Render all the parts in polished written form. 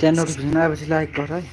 त्यहाँ नोटिफिकेसन आएपछि लाइक गर है।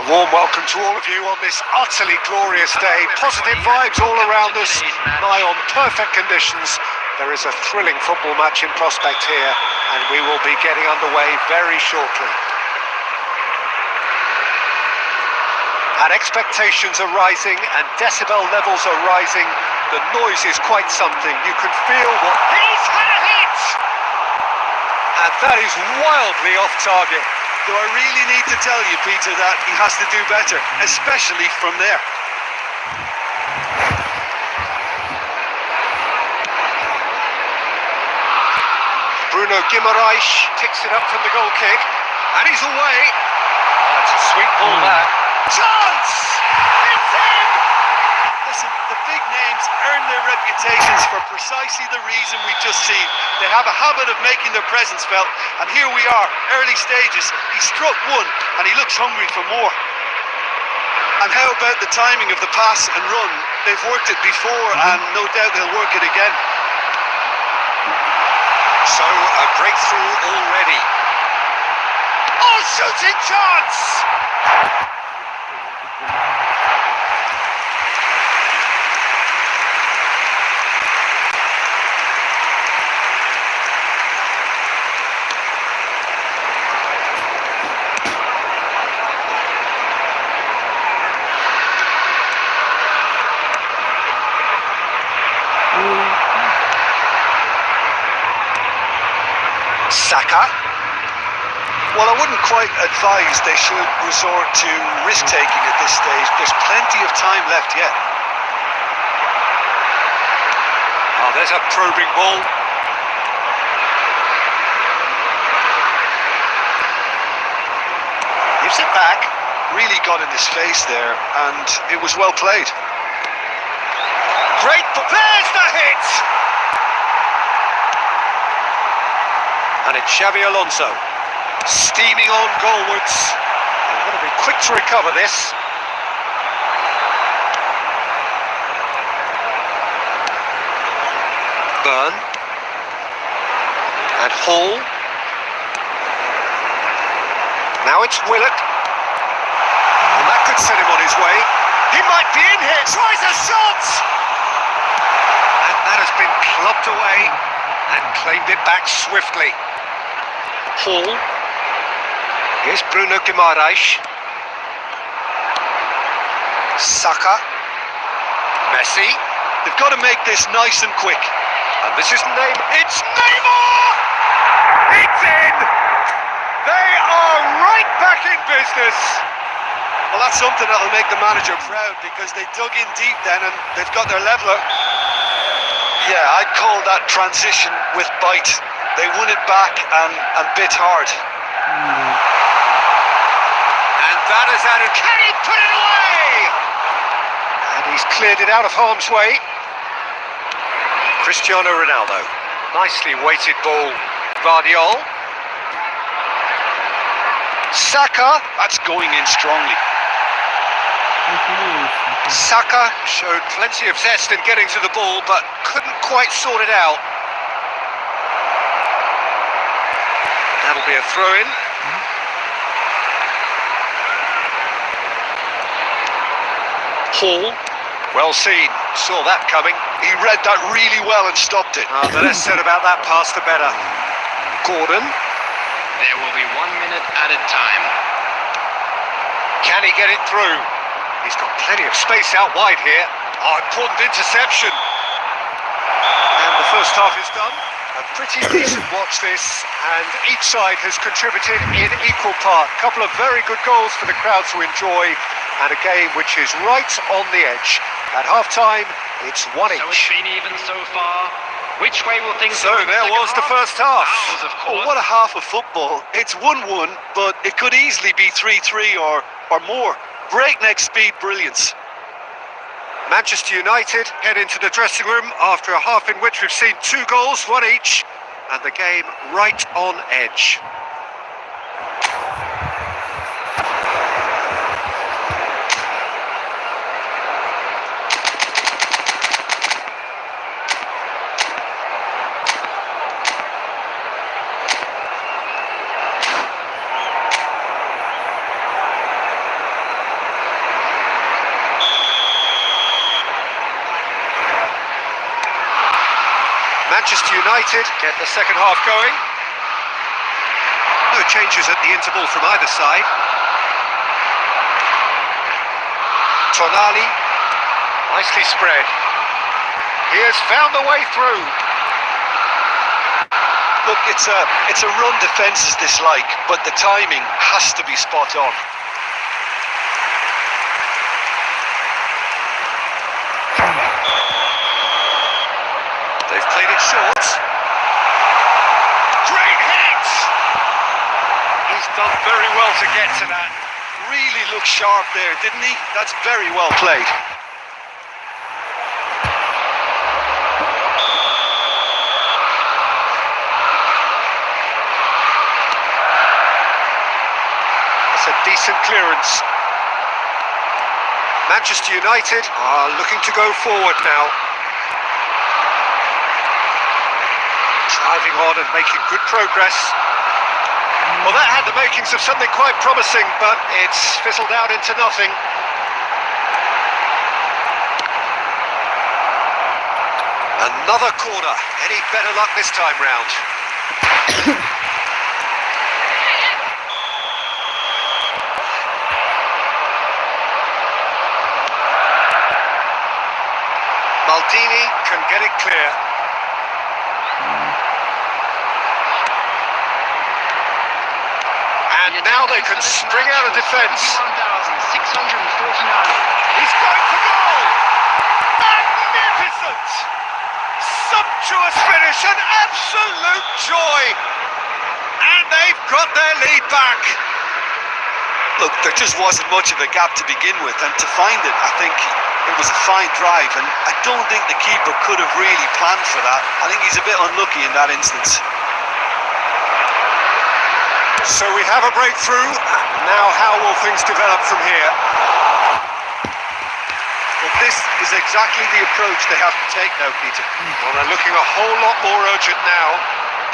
Warm welcome to all of you on this utterly glorious day. Positive vibes all around us, nigh on perfect conditions. There is a thrilling football match in prospect here, and we will be getting underway very shortly. And expectations are rising and decibel levels are rising. The noise is quite something. You can feel what... He's had a hit! And that is wildly off target. Do I really need to tell you, Peter, that he has to do better, especially from there? Bruno Guimaraes picks it up from the goal kick, and he's away. Oh, it's a sweet ball there. Chance! It's in! Listen, the big names earn their reputations for precisely the reason we've just seen. They have a habit of making their presence felt, and here we are, early stages. He struck one, and he looks hungry for more. And how about the timing of the pass and run? They've worked it before, and no doubt they'll work it again. So, a breakthrough already. Oh, shooting chance! Saka. Well, I wouldn't quite advise they should resort to risk-taking at this stage. There's plenty of time left yet. Oh, there's a probing ball. Gives it back. Really got in his face there, and it was well played. Great, but there's the hit! And it's Xabi Alonso, steaming on goalwards. They've got to be quick to recover this. Burn. And Hall. Now it's Willock. And that could set him on his way. He might be in here, tries a shot! And that has been clubbed away and claimed it back swiftly. Hall. Here's Bruno Guimaraes. Saka. Messi. They've got to make this nice and quick. And this is Neymar. It's Neymar! It's in! They are right back in business. Well, that's something that'll make the manager proud, because they dug in deep then and they've got their leveller. Yeah, I'd call that transition with bite. They won it back and bit hard. And that is added. Can he put it away? And he's cleared it out of harm's way. Cristiano Ronaldo. Nicely weighted ball. Guardiola. Saka. That's going in strongly. Saka showed plenty of zest in getting to the ball, but couldn't quite sort it out. That'll be a throw-in. Hall, well seen, saw that coming. He read that really well and stopped it. The less said about that pass, the better. Gordon. There will be 1 minute added time. Can he get it through? He's got plenty of space out wide here. Oh, important interception. And the first half is done. A pretty decent watch this, and each side has contributed in equal part. A couple of very good goals for the crowd to enjoy, and a game which is right on the edge. At half-time, it's 1 each. So it's been even so far. Which way will things So go in the there second was the half? first half. Ours, of Oh, course. what a half of football. It's 1-1, but it could easily be 3-3 or more. Breakneck speed brilliance. Manchester United head into the dressing room after a half in which we've seen 2 goals, 1 each, and the game right on edge. Manchester United get the second half going. No changes at the interval from either side. Tonali, nicely spread. He has found the way through. Look, it's a run defence is dislike, but the timing has to be spot on. They've played it short. Great hit! He's done very well to get to that. Really looked sharp there, didn't he? That's very well played. That's a decent clearance. Manchester United are looking to go forward now. Driving on and making good progress. Well, that had the makings of something quite promising, but it's fizzled out into nothing. Another corner. Any better luck this time round? Maldini can get it clear. And now they can string out a defence. 31,649. He's going for goal! Magnificent! Sumptuous finish, an absolute joy! And they've got their lead back. Look, there just wasn't much of a gap to begin with, and to find it, I think it was a fine drive, and I don't think the keeper could have really planned for that. I think he's a bit unlucky in that instance. So we have a breakthrough. Now how will things develop from here? But this is exactly the approach they have to take now, Peter. Well, they're looking a whole lot more urgent now.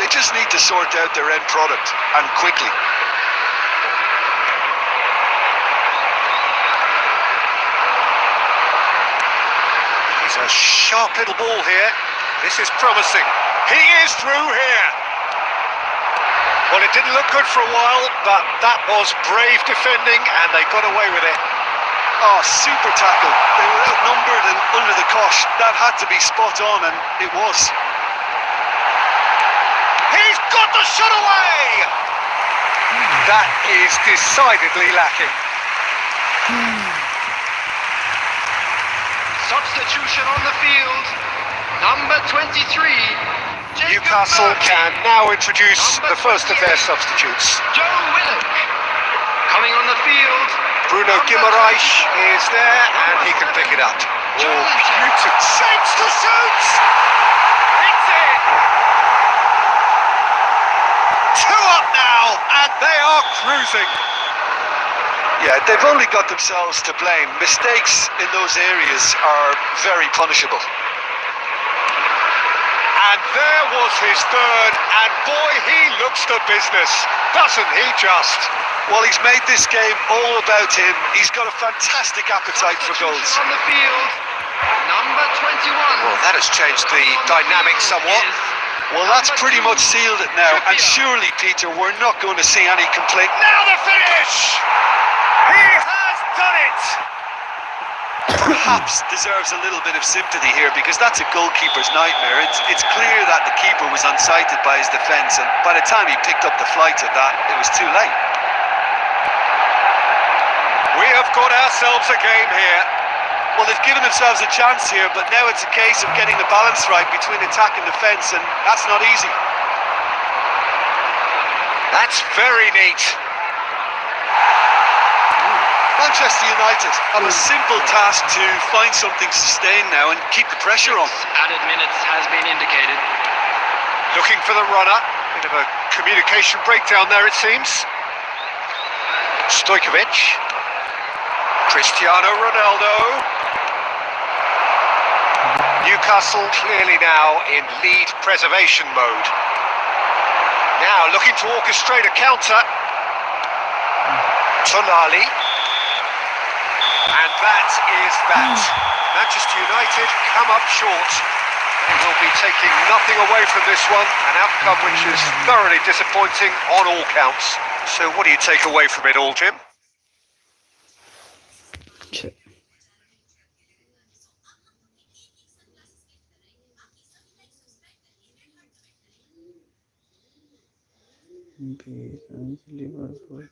They just need to sort out their end product, and quickly. He's a sharp little ball here. This is promising. He is through here. Well, it didn't look good for a while, but that was brave defending, and they got away with it. Oh, super tackle. They were outnumbered and under the cosh. That had to be spot on, and it was. He's got the shot away! That is decidedly lacking. Substitution on the field. Number 23. Newcastle can now introduce the first of their substitutes. Joe Willock. Coming on the field. Bruno Guimaraes is there, and he can pick it up. Oh, beautiful. Shapes to shoot! It's in! 2 up now, and they are cruising. Yeah, they've only got themselves to blame. Mistakes in those areas are very punishable. And there was his third, and boy, he looks the business, doesn't he just? Well, he's made this game all about him. He's got a fantastic appetite for goals. On the field, number 21. Well, that has changed the dynamic somewhat. Well, that's pretty much sealed it now, and surely, Peter, we're not going to see any complaint. Now the finish! He has done it! Perhaps deserves a little bit of sympathy here, because that's a goalkeeper's nightmare. It's clear that the keeper was unsighted by his defence, and by the time he picked up the flight of that, it was too late. We have got ourselves a game here. Well, they've given themselves a chance here, but now it's a case of getting the balance right between attack and defence, and that's not easy. That's very neat. Manchester United have a simple task to find something sustained now and keep the pressure on. Added minutes has been indicated. Looking for the runner. Bit of a communication breakdown there, it seems. Stojkovic. Cristiano Ronaldo. Newcastle clearly now in lead preservation mode. Now looking to orchestrate a counter. Tonali. And that is that. Manchester United come up short. They will be taking nothing away from this one, an outcome which is thoroughly disappointing on all counts. So what do you take away from it all, Jim? Liverpool.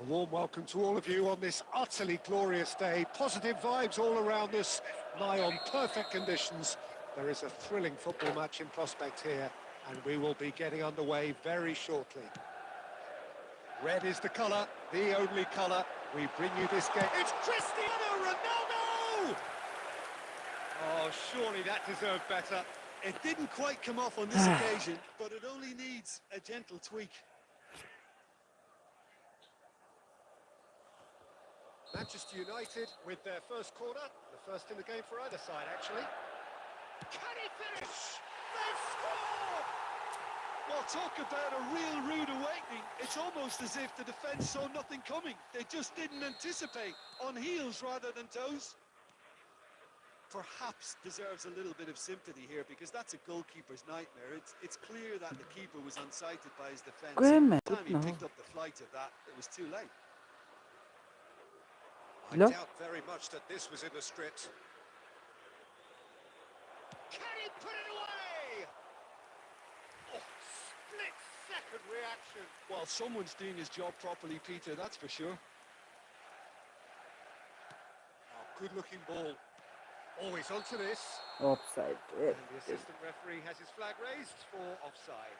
A warm welcome to all of you on this utterly glorious day. Positive vibes all around us, nigh on perfect conditions. There is a thrilling football match in prospect here, and we will be getting underway very shortly. Red is the colour, the only colour. We bring you this game. It's Cristiano Ronaldo! Oh, surely that deserved better. It didn't quite come off on this occasion, but it only needs a gentle tweak. Manchester United with their first corner, the first in the game for either side, actually. Can he finish? They've scored! Well, talk about a real rude awakening. It's almost as if the defence saw nothing coming. They just didn't anticipate, on heels rather than toes. Perhaps deserves a little bit of sympathy here, because that's a goalkeeper's nightmare. It's clear that the keeper was unsighted by his defence. By the time he picked up the flight of that, it was too late. I doubt very much that this was in the script. Can he put it away? Oh, split-second reaction. Well, someone's doing his job properly, Peter, that's for sure. Oh, good-looking ball. Always onto this. Offside. And the assistant referee has his flag raised for offside.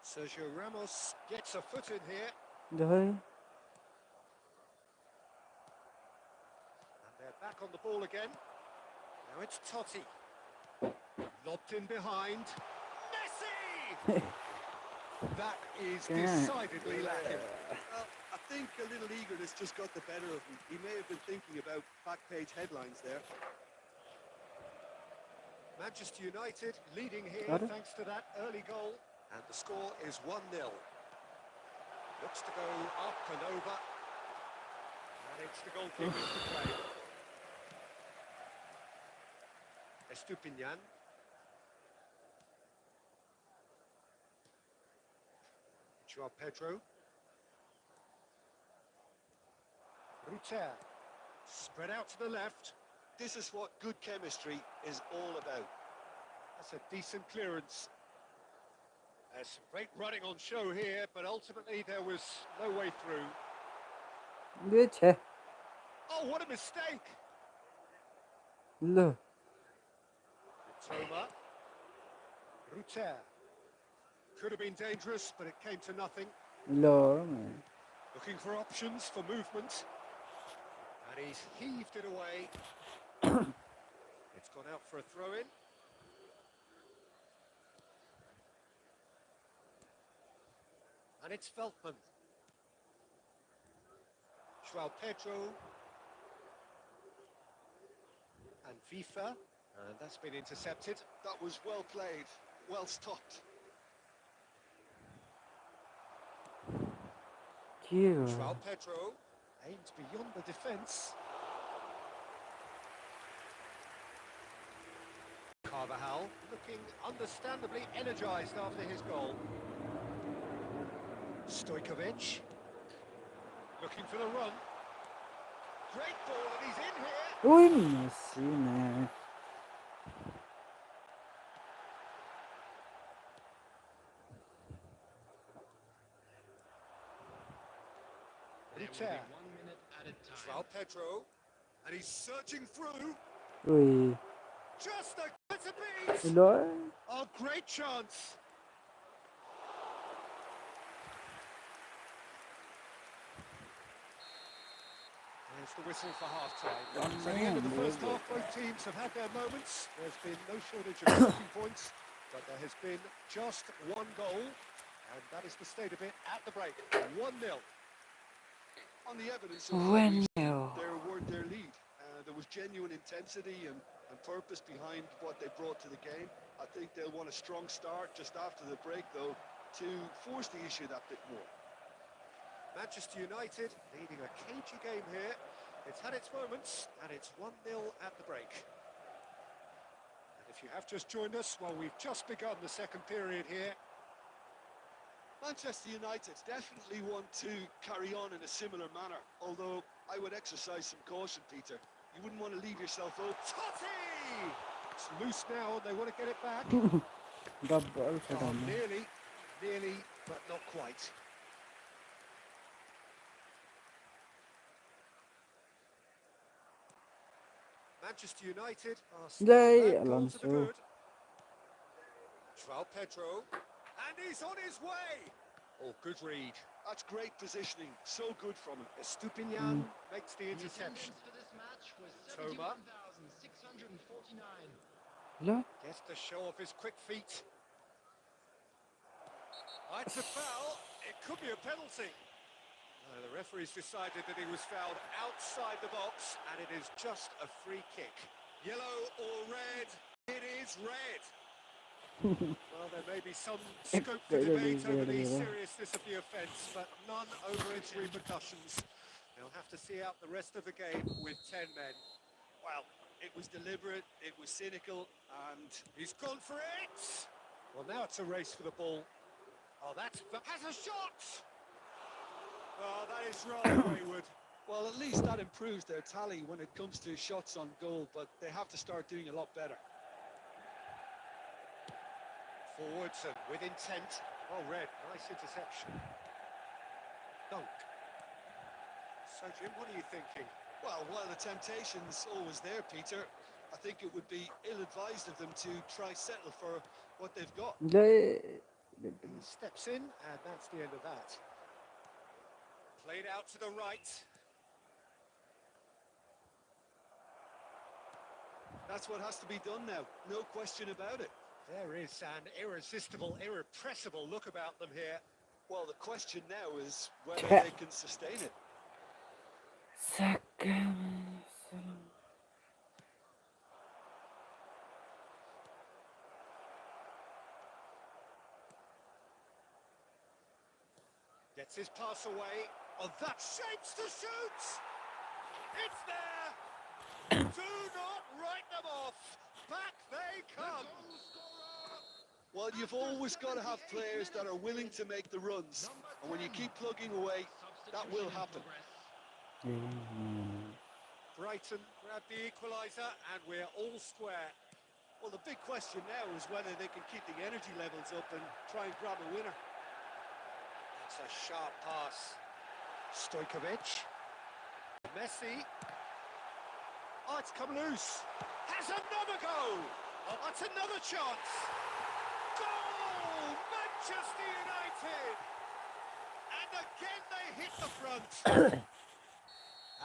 Sergio Ramos gets a foot in here. And they're back on the ball again. Now it's Totti. Lobbed in behind. Messi! That is decidedly lacking. Well, I think a little eagerness just got the better of him. He may have been thinking about back page headlines there. Manchester United leading here Got it. thanks to that early goal. And the score is 1-0. Looks to go up and over. And it's the goalkeeper's to play. Estupinian. Joao Pedro. Ruter. Spread out to the left. This is what good chemistry is all about. That's a decent clearance. There's some great running on show here, but ultimately there was no way through. Geçe. Oh, what a mistake! Lo. Toma. Ruter. Could have been dangerous, but it came to nothing. Lo, man. Looking for options for movement. And he's heaved it away. It's gone out for a throw-in. And it's Veltman. Joao Pedro. And FIFA. And that's been intercepted. That was well played, well stopped. Diyor. Joao Pedro aimed beyond the defence. Carvajal looking understandably energised after his goal. Stojkovic looking for the run. Great ball and he's in here. Uy, Messi, man. Ruter. Joao Pedro. And he's searching through. Uy. Just a bit of beat. Lo. Oh, great chance. There's the whistle for half-time. So the end of the first half, both teams have had their moments. There's been no shortage of talking points, but there has been just one goal, and that is the state of it at the break. 1-0. On the evidence, When there weren't their lead. There was genuine intensity and purpose behind what they brought to the game. I think they'll want a strong start just after the break, though, to force the issue that bit more. Manchester United leading a cagey game here. It's had its moments, and it's 1-0 at the break. And if you have just joined us, well, we've just begun the second period here. Manchester United definitely want to carry on in a similar manner, although I would exercise some caution, Peter. You wouldn't want to leave yourself open. Totti! It's loose now, and they want to get it back. Double for Oh, them. nearly, but not quite. Manchester United are Yay, back goal to the Alonso. good. Joao Pedro, and he's on his way. Oh, good read. That's great positioning, so good from him. Estupinian makes the interception. Toma Lo. gets the show of his quick feet. Oh, it's a foul. It could be a penalty. The referee's decided that he was fouled outside the box, and it is just a free kick. Yellow or red? It is red. Well, there may be some scope for debate over the seriousness of the offence, but none over its repercussions. They'll have to see out the rest of the game with 10 men. Well, it was deliberate, it was cynical, and He's gone for it! Well, now it's a race for the ball. Oh, has a shot! Oh, that is rather wayward. well, at least that improves their tally when it comes to shots on goal, but they have to start doing a lot better. Forwards and with intent. Oh, red, nice interception. Dunk. So, Jim, what are you thinking? Well, while the temptation's always there, Peter, I think it would be ill-advised of them to try settle for what they've got. Lo. He steps in, and that's the end of that. Played out to the right. That's what has to be done now, no question about it. There is an irresistible, irrepressible look about them here. Well, the question now is whether they can sustain it. Sácame. Gets his pass away. Oh, that shapes the shoot! It's there! Do not write them off! Back they come! Well, you've always got to have players that are willing to make the runs. And when you keep plugging away, that will happen. Brighton grab the equaliser and we're all square. Well, the big question now is whether they can keep the energy levels up and try and grab a winner. That's a sharp pass. Stojkovic. Messi. Oh, it's come loose. Has another go. Oh, that's another chance. Goal! Manchester United! And again they hit the front.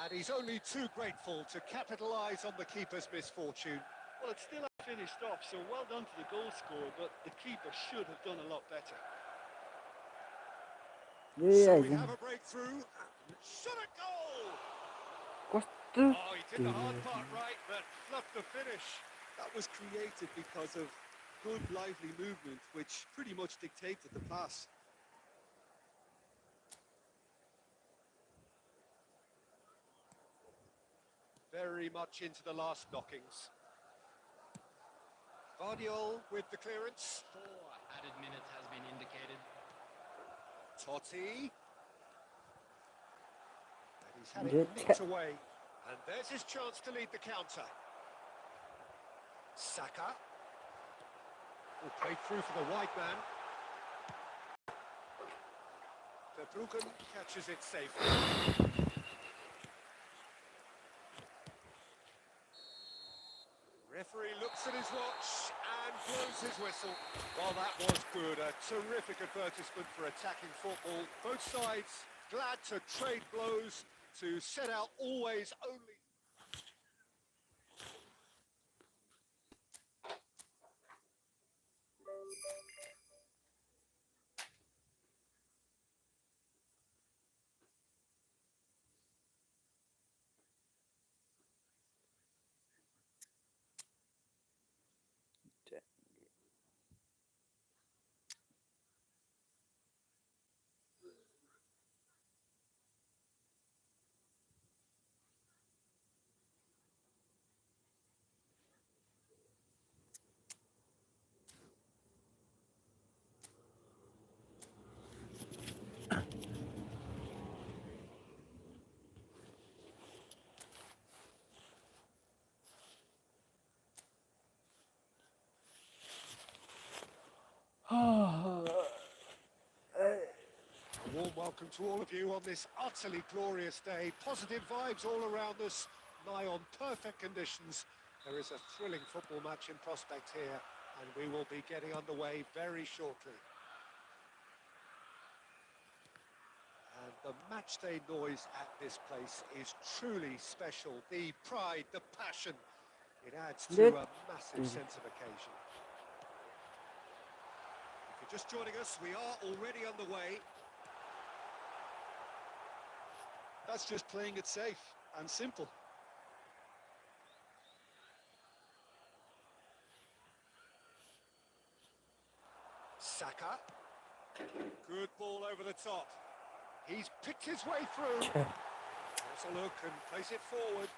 And he's only too grateful to capitalise on the keeper's misfortune. Well, it's still finished off, so well done to the goal scorer, but the keeper should have done a lot better. So we have a breakthrough. Shot a goal! Oh, he did the hard part right, but fluffed the finish. That was created because of good, lively movement, which pretty much dictated the pass. Very much into the last knockings. Vardiol with the clearance. 4 added minutes has been indicated. Totti. And he's had it nicked away. And there's his chance to lead the counter. Saka. Will play through for the wide man. Verbruggen catches it safely. Referee looks at his watch and blows his whistle. Well, that was good. A terrific advertisement for attacking football. Both sides glad to trade blows, to set out always only... A warm welcome to all of you on this utterly glorious day. Positive vibes all around us, nigh on perfect conditions. There is a thrilling football match in prospect here, and we will be getting underway very shortly. And the matchday noise at this place is truly special. The pride, the passion, it adds to a massive sense of occasion. If you're just joining us, we are already underway. That's just playing it safe and simple. Saka. Good ball over the top. He's picked his way through. Has a look and plays it forward.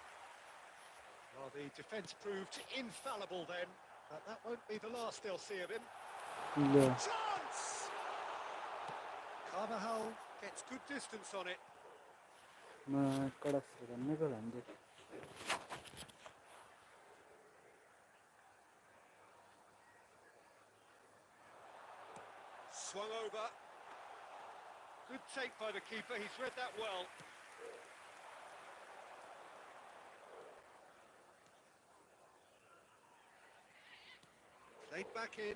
Well, the defence proved infallible then, but that won't be the last they'll see of him. Chance! Carvajal gets good distance on it. Swung over. Good take by the keeper, he's read that well. Played back in.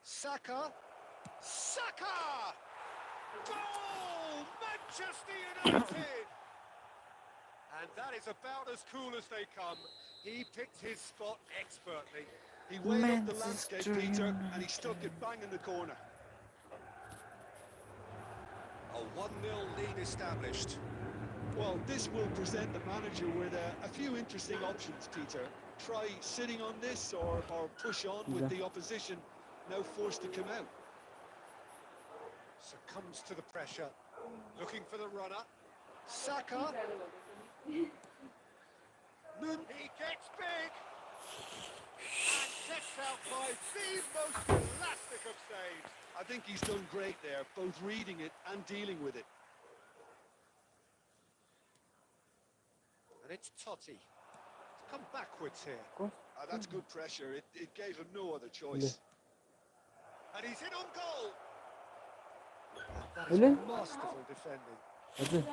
Saka. Saka! Goal! Manchester United! And that is about as cool as they come. He picked his spot expertly. He weighed up the landscape, Peter, and he stuck it bang in the corner. A 1-0 lead established. Well, this will present the manager with a few interesting options, Peter. Try sitting on this or push on with the opposition now forced to come out. Succumbs to the pressure. Looking for the runner. Saka. He gets big. And sets out by the most elastic of saves. I think he's done great there, both reading it and dealing with it. And it's Totti. He's come backwards here. That's good pressure. It gave him no other choice. And he's in on goal. That is Öyle. masterful defending. Hadi.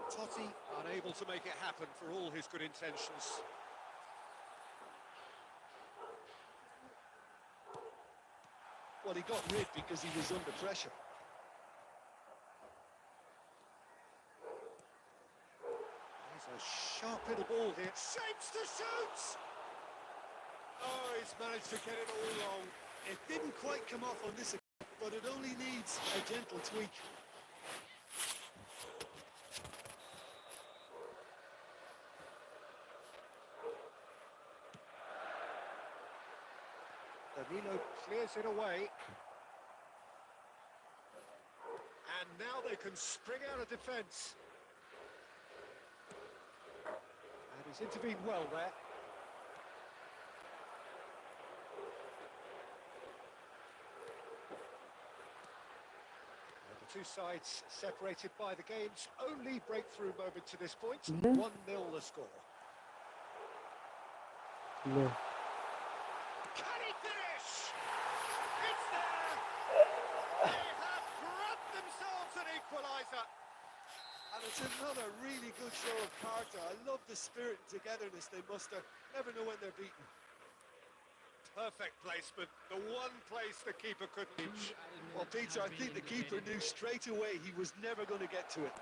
Totti unable to make it happen for all his good intentions. Well, he got rid because he was under pressure. There's a sharp little ball here. Shapes to shoot! Oh, he's managed to get it all wrong. It didn't quite come off on this, but it only needs a gentle tweak. Danilo clears it away. And now they can spring out of defence. And he's intervened well there. And the two sides separated by the game's only breakthrough moment to this point. 1-0 the score. Le. Can he finish? It's there! They have grabbed themselves an equaliser. And it's another really good show of character. I love the spirit and togetherness they muster. Never know when they're beaten. Perfect placement. The one place the keeper couldn't reach. Well, Peter, I think the keeper knew straight away he was never going to get to it.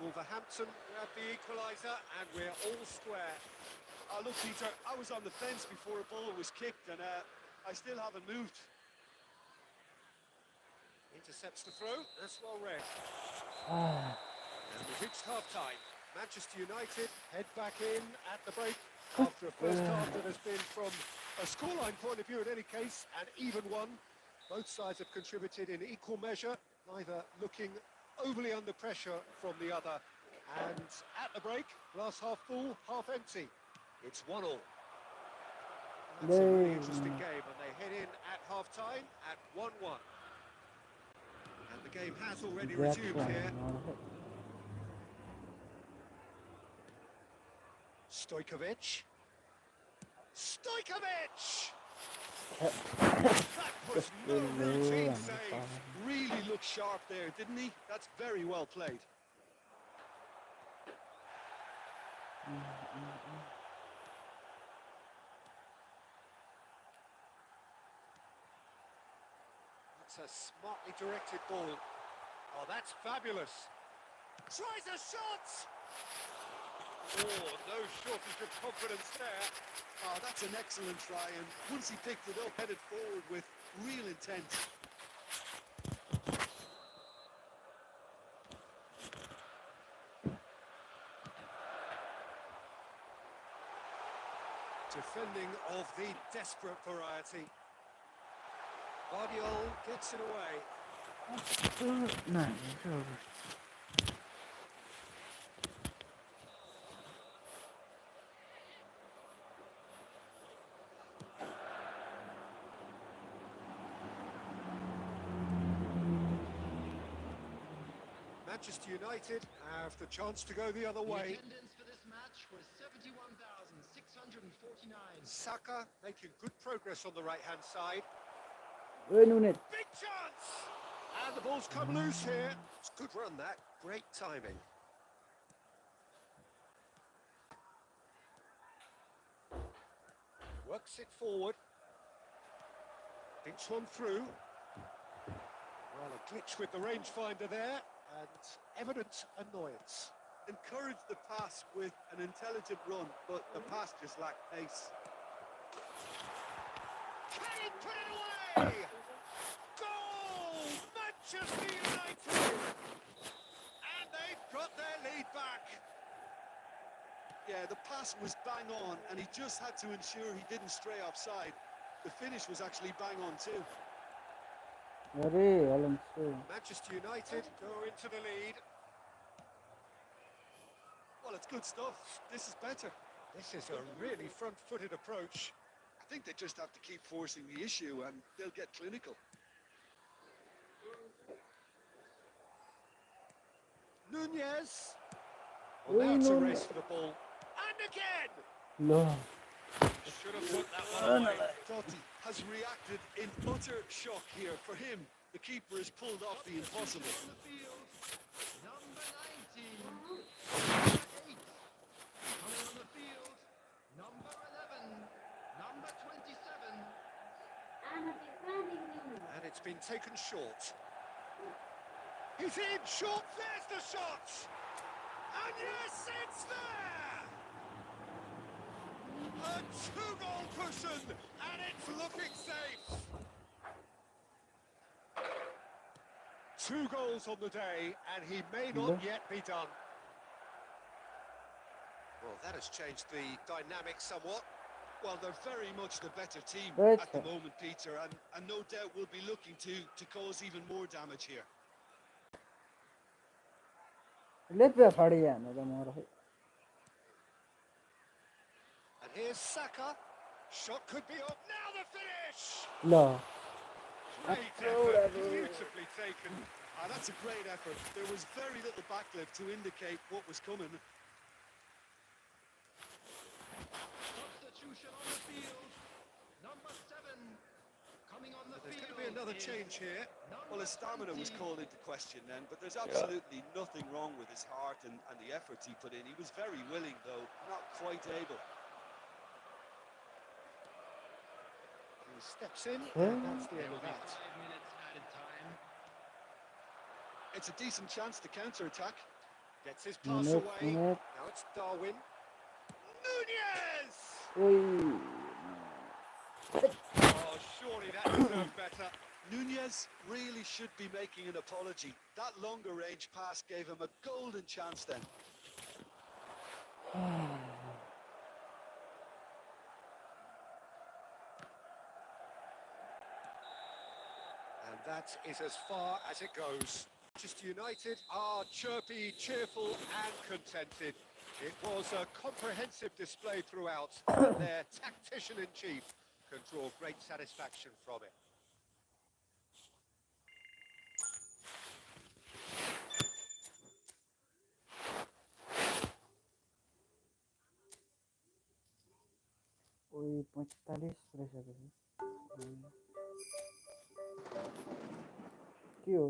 Wolverhampton grab the equaliser and we're all square. Look, Peter, I was on the fence before a ball was kicked, and I still haven't moved. Intercepts the throw. That's well read. Ah. And we've reached half-time. Manchester United head back in at the break after a first half that has been, from a scoreline point of view in any case, an even one. Both sides have contributed in equal measure, neither looking overly under pressure from the other. And at the break, glass half full, half empty. It's 1-1. That's a really interesting game, and they head in at half-time at 1-1. And the game has already resumed here. Stojkovic. Stojkovic! That was no routine save. Really looked sharp there, didn't he? That's very well played. That's a smartly directed ball. Oh, that's fabulous. Tries a shot! Oh, no shortage of confidence there. Oh, that's an excellent try, and once he picked it up, headed forward with real intent. Defending of the desperate variety. Guardiola gets it away. No, no. Manchester United have the chance to go the other way. Attendance for this match was 71,649. Saka making good progress on the right-hand side. Nunes. Big chance! And the ball's come loose here. It's a good run, that. Great timing. Works it forward. Thinks one through. Well, a glitch with the rangefinder there, and evident annoyance. Encouraged the pass with an intelligent run, but the pass just lacked pace. Can he put it away? Goal! Manchester United! And they've got their lead back. Yeah, the pass was bang on, and he just had to ensure he didn't stray offside. The finish was actually bang on too. अरे Alonso. Manchester United go into the lead. Well, it's good stuff. This is better. This is a really front-footed approach. I think they just have to keep forcing the issue and they'll get clinical. Nunez. Well, now it's a race for the ball. And again! No. Should have put that one away. Totti has reacted in utter shock here. For him, the keeper has pulled off the impossible. On the field, number 19, number 8. Coming on the field, number 11, number 27. And it's been taken short. He's in, short, there's the shot! And yes, it's there! A two-goal cushion, and it's looking safe! 2 goals on the day, and he may not yet be done. Well, that has changed the dynamic somewhat. Well, they're very much the better team Right. at the moment, Peter, and no doubt will be looking to cause even more damage here. Let me party another more. And here's Saka. Shot could be up. Now the finish! No. Great effort, beautifully taken. That's a great effort. There was very little backlift to indicate what was coming. Substitution on the field, number 7. Coming on the There's field. going to be another is change here. number Well, his stamina was 20. called into question then, but there's absolutely nothing wrong with his heart and the efforts he put in. He was very willing, though, not quite able. He steps in, and that's the end of that. 5 minutes added time. It's a decent chance to counter-attack. Gets his pass Minute, away. minute. Now it's Darwin. Nunez! Oi. Oh, surely that deserved better. Nunez really should be making an apology. That longer range pass gave him a golden chance then. And that is as far as it goes. Manchester United are chirpy, cheerful and contented. It was a comprehensive display throughout, and their tactician-in-chief can draw great satisfaction from it. Oi, 45 pressure. क्यों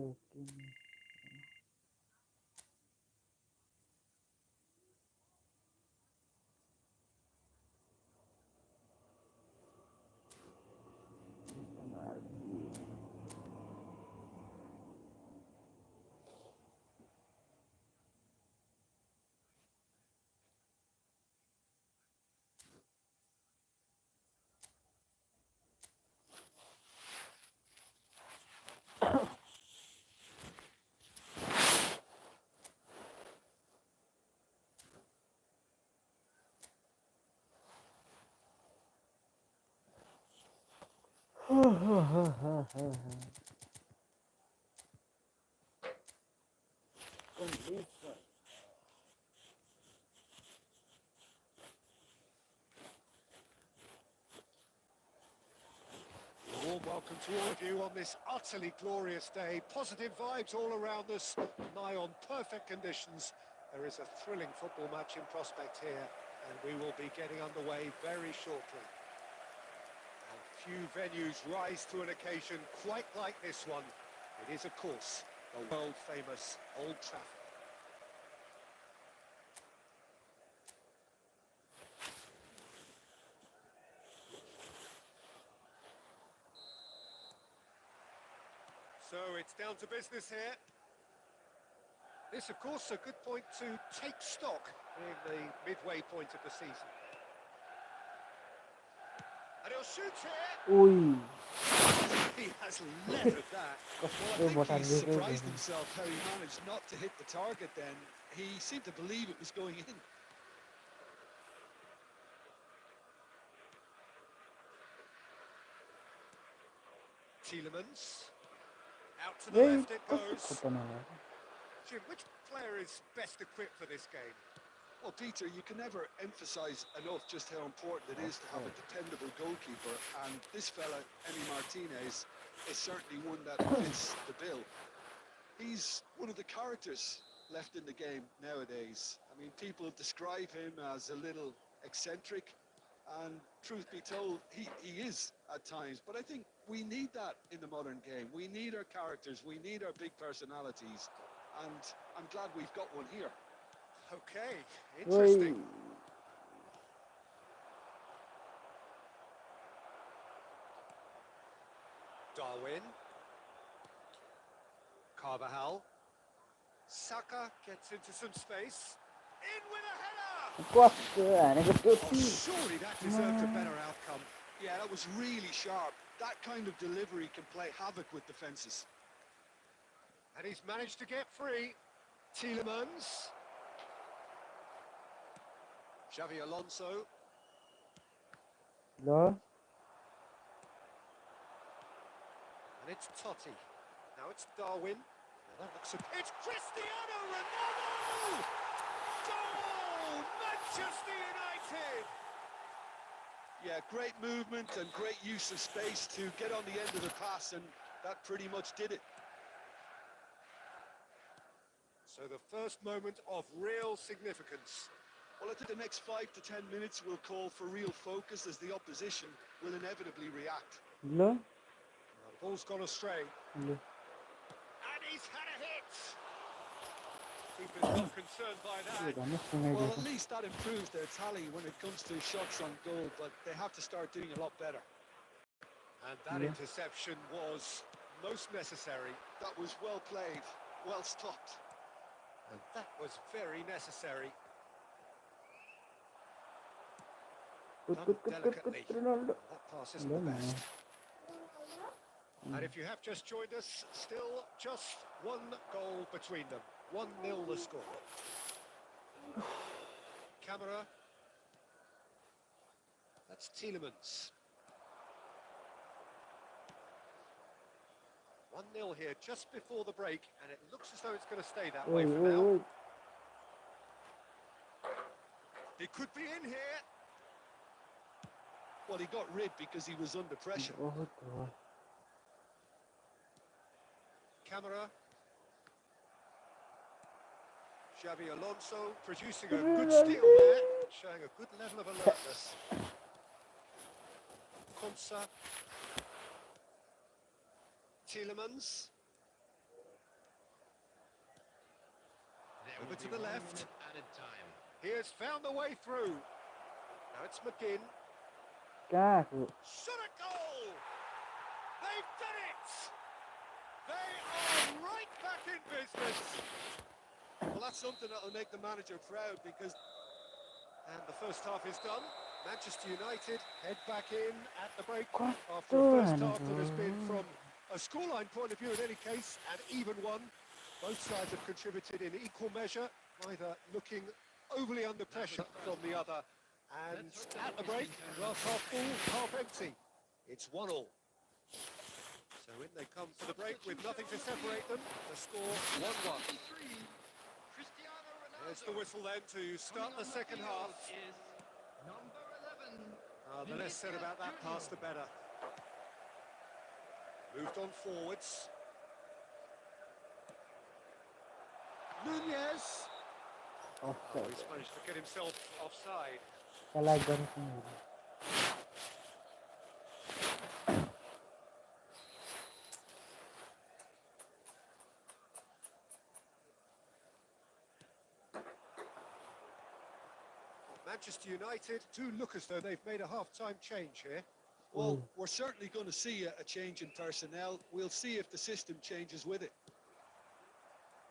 A warm welcome to all of you on this utterly glorious day. Positive vibes all around us, nigh on perfect conditions. There is a thrilling football match in prospect here, and we will be getting underway very shortly. And few venues rise to an occasion quite like this one. It is, of course, the world-famous Old Trafford. So it's down to business here. This, of course, a good point to take stock in the midway point of the season. And he'll shoot here. Oi. He has leathered that. Well, I think he surprised himself how he managed not to hit the target then. He seemed to believe it was going in. Tielemans. Out to the Wait, left it goes. Kotanova. Jim, which player is best equipped for this game? Well, Peter, you can never emphasise enough just how important it is to have a dependable goalkeeper, and this fella, Emi Martinez, is certainly one that fits the bill. He's one of the characters left in the game nowadays. I mean, people describe him as a little eccentric, and truth be told, he is at times. But I think we need that in the modern game. We need our characters, we need our big personalities, and I'm glad we've got one here. Okay, Wait. interesting. Darwin. Carvajal. Saka gets into some space. In with a header! Costa, negative Oh, surely that deserved a better outcome. Yeah, that was really sharp. That kind of delivery can play havoc with defences. And he's managed to get free. Tielemans. Xavi Alonso. Lo. And it's Totti. Now it's Darwin. Now that looks it's Cristiano Ronaldo! Goal! Manchester United! Yeah, great movement and great use of space to get on the end of the pass, and that pretty much did it. So the first moment of real significance. Well, I think the next 5 to 10 minutes will call for real focus, as the opposition will inevitably react. Lo. Now the ball's gone astray. Lo. And he's had a hit! Keeper's not concerned by that. Well, at least that improves their tally when it comes to shots on goal, but they have to start doing a lot better. And that interception was most necessary. That was well played, well stopped. And that was very necessary. Done delicately. Ronaldo. That pass isn't the best. And if you have just joined us, still just one goal between them. 1-0 the score. Camera. That's Tielemans. 1-0 here just before the break, and it looks as though it's going to stay that way for now. He could be in here. Well, he got rid because he was under pressure. Camera. Xavi Alonso producing a good steal there, showing a good level of alertness. Konsa. Tielemans. Over to the left. He has found the way through. Now it's McGinn. Carro. Shot a goal! They've done it! They are right back in business. Well, that's something that'll make the manager proud, because... And the first half is done. Manchester United head back in at the break Quattro after a first half that has been, from a scoreline point of view in any case, an even one. Both sides have contributed in equal measure, neither looking overly under pressure from the other. And at the break, glass half full, half empty. It's 1-1. So in they come for the break with nothing to separate them. The score 1-1. There's the whistle then to start the second half. The less said about that pass, the better. Moved on forwards. Nunez. Oh, He's managed to get himself offside. salah garis ini. Manchester United do look as though they've made a half-time change here. Well, we're certainly going to see a change in personnel. We'll see if the system changes with it.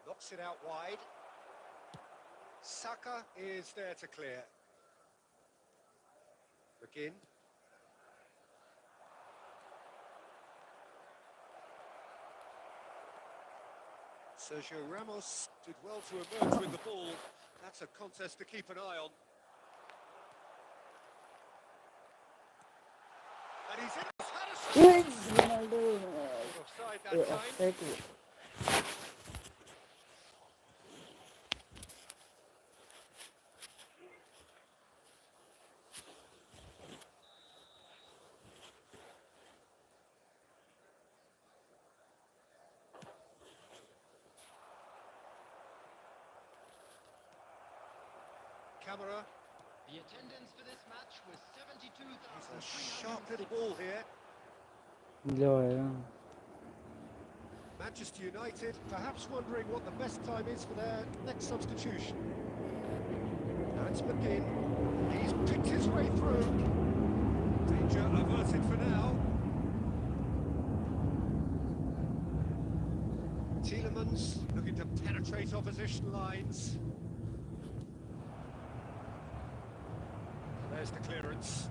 Knocks it out wide. Saka is there to clear. McGinn. Sergio Ramos did well to emerge with the ball. That's a contest to keep an eye on. And he's in. He's had a shot. Ronaldo. Offside offside that time. offside. Camera. The attendance for this match was It's a 72,300. sharp little ball here. Lo है Manchester United perhaps wondering what the best time is for their next substitution. Now it's McGinn. He's picked his way through. Danger averted for now. Tielemans looking to penetrate opposition lines. There's the clearance.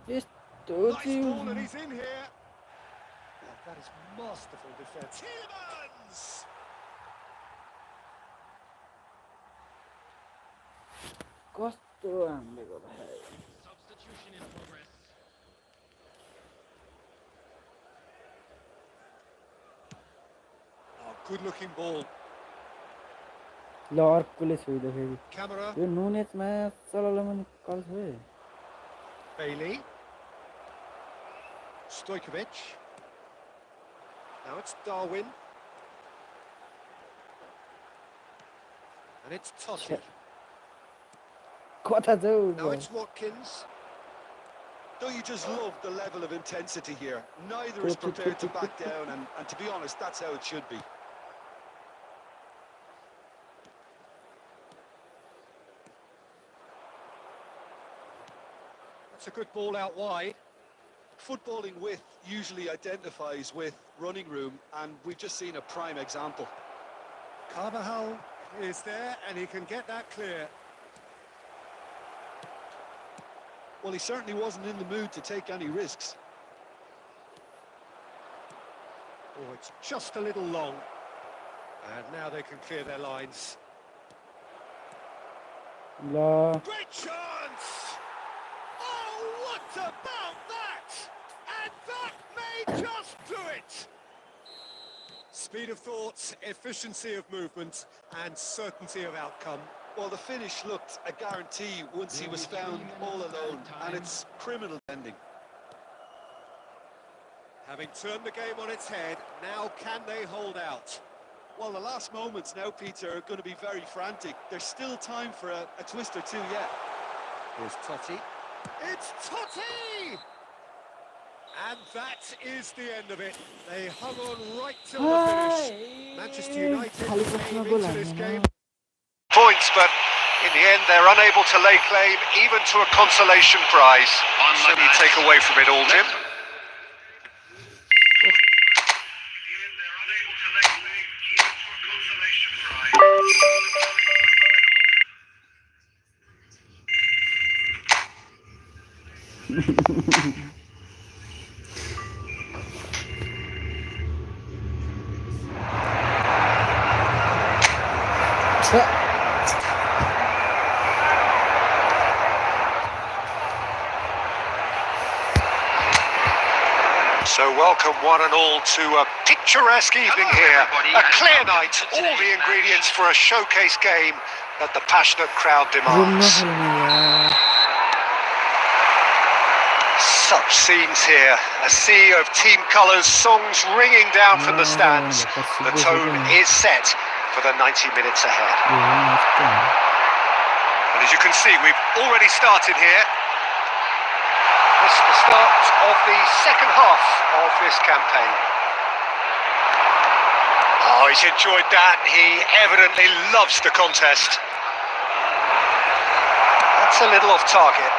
Yes, Nice ball and he's in here. Oh, that is masterful defence. Tielemans! कस्तो हालेको भाइ Substitution in progress. Oh, good looking ball. ल अर्कोले छोइदियो फेरि Camera. यो नुनेजमा चलाउन पनि कल छ है Bailey. Stojkovic. Now it's Darwin. And it's Totti. कता जाऊ Now it's Watkins. Don't you just love the level of intensity here? Neither is prepared to back down, and to be honest, that's how it should be. That's a good ball out wide. Footballing width usually identifies with running room, and we've just seen a prime example. Carvajal is there, and he can get that clear. Well, he certainly wasn't in the mood to take any risks. Oh, it's just a little long. And now they can clear their lines. ल Great chance! Oh, what about that? And that may just do it! Speed of thought, efficiency of movement, and certainty of outcome. Well, the finish looked a guarantee once he was found all alone, and it's criminal ending. Having turned the game on its head, now can they hold out? Well, the last moments now, Peter, are going to be very frantic. There's still time for a twist or two yet. Here's Totti. It's Totti! And that is the end of it. They hung on right till the finish. Manchester United came into this game. Points, but in the end they're unable to lay claim even to a consolation prize. So you take away from it all, Tim? So welcome one and all to a picturesque evening here. A clear night, all the ingredients for a showcase game that the passionate crowd demands. Such scenes here, a sea of team colours, songs ringing down from the stands. The tone is set for the 90 minutes ahead. And as you can see, we've already started here. This is the start of the second half of this campaign. Oh, he's enjoyed that. He evidently loves the contest. That's a little off target.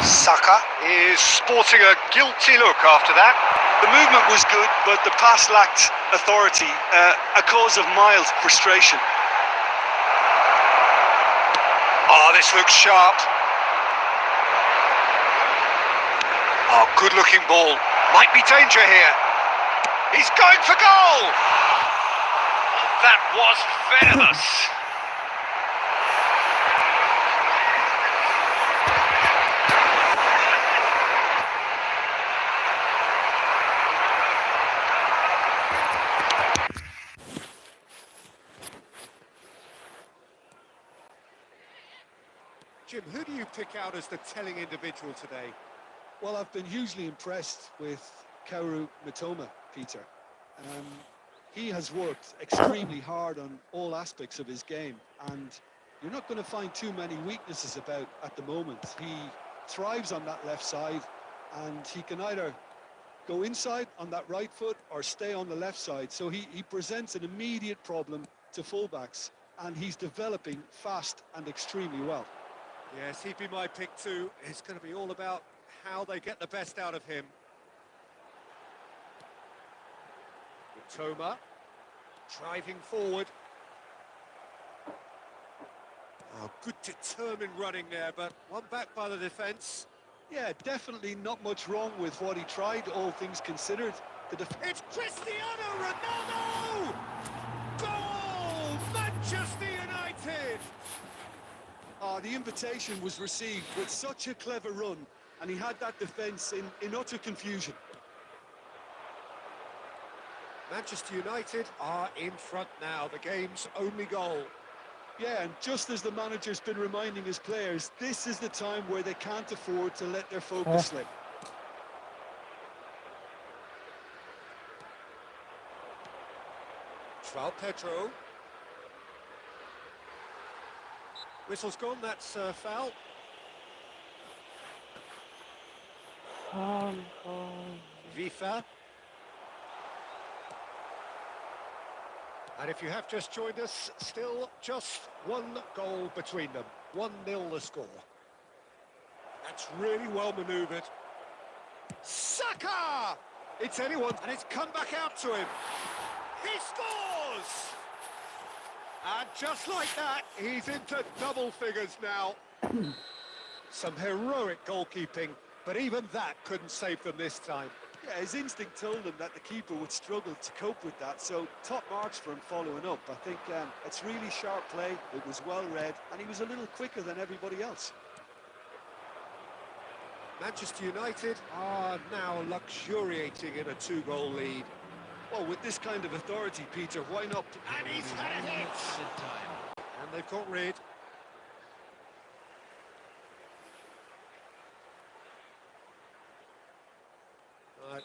Saka is sporting a guilty look after that. The movement was good, but the pass lacked authority, a cause of mild frustration. Oh, this looks sharp. Oh, good-looking ball. Might be danger here. He's going for goal! That was venomous. Jim, who do you pick out as the telling individual today? Well, I've been hugely impressed with Kaoru Mitoma, Peter. He has worked extremely hard on all aspects of his game, and you're not going to find too many weaknesses about at the moment. He thrives on that left side, and he can either go inside on that right foot or stay on the left side. So he presents an immediate problem to fullbacks, and he's developing fast and extremely well. Yes, he'd be my pick too. It's going to be all about how they get the best out of him. Mitoma driving forward. Oh, good determined running there, but one back by the defence. Yeah, definitely not much wrong with what he tried, all things considered. It's Cristiano Ronaldo! Goal! Manchester United! The invitation was received with such a clever run, and he had that defence in utter confusion. Manchester United are in front now, the game's only goal. Yeah, and just as the manager's been reminding his players, this is the time where they can't afford to let their focus slip. João Pedro. Whistle's gone, that's a foul. Vifa. And if you have just joined us, still just one goal between them. 1-0 the score. That's really well manoeuvred. Saka! It's anyone, and it's come back out to him. He scores! And just like that, he's into double figures now. Some heroic goalkeeping, but even that couldn't save them this time. Yeah, his instinct told him that the keeper would struggle to cope with that, so top marks for him following up. I think it's really sharp play, it was well read, and he was a little quicker than everybody else. Manchester United are now luxuriating in a 2-goal lead. Well, with this kind of authority, Peter, why not? And he's had a hit! And they've got rid. Right.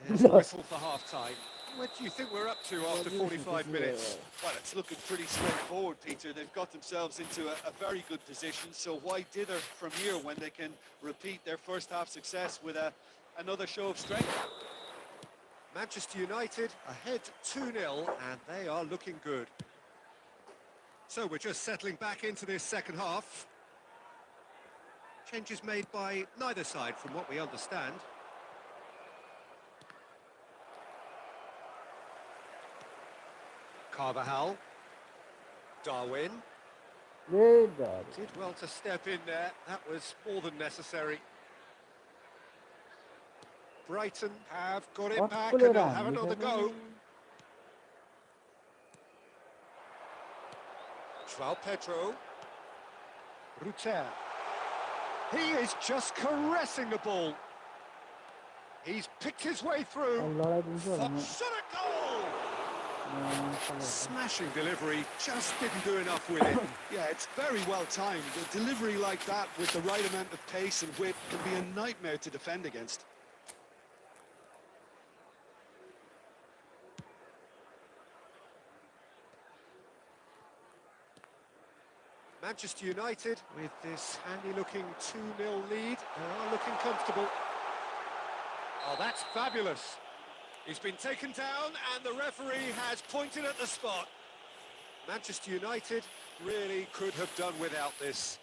There's a whistle for half-time. What do you think we're up to after 45 minutes? Well, it's looking pretty straightforward, Peter. They've got themselves into a very good position, so why dither from here when they can repeat their first half success with another show of strength? Manchester United ahead 2-0, and they are looking good. So we're just settling back into this second half. Changes made by neither side, from what we understand. Carvajal. Darwin. Did well to step in there. That was more than necessary. Brighton have got it back and they'll have another go. João Pedro. Ruter. He is just caressing the ball. He's picked his way through. Shot a goal! Smashing delivery, just didn't do enough with it. Yeah, it's very well timed. A delivery like that with the right amount of pace and whip can be a nightmare to defend against. Manchester United, with this handy-looking 2-0 lead, are looking comfortable. Oh, that's fabulous. He's been taken down and the referee has pointed at the spot. Manchester United really could have done without this.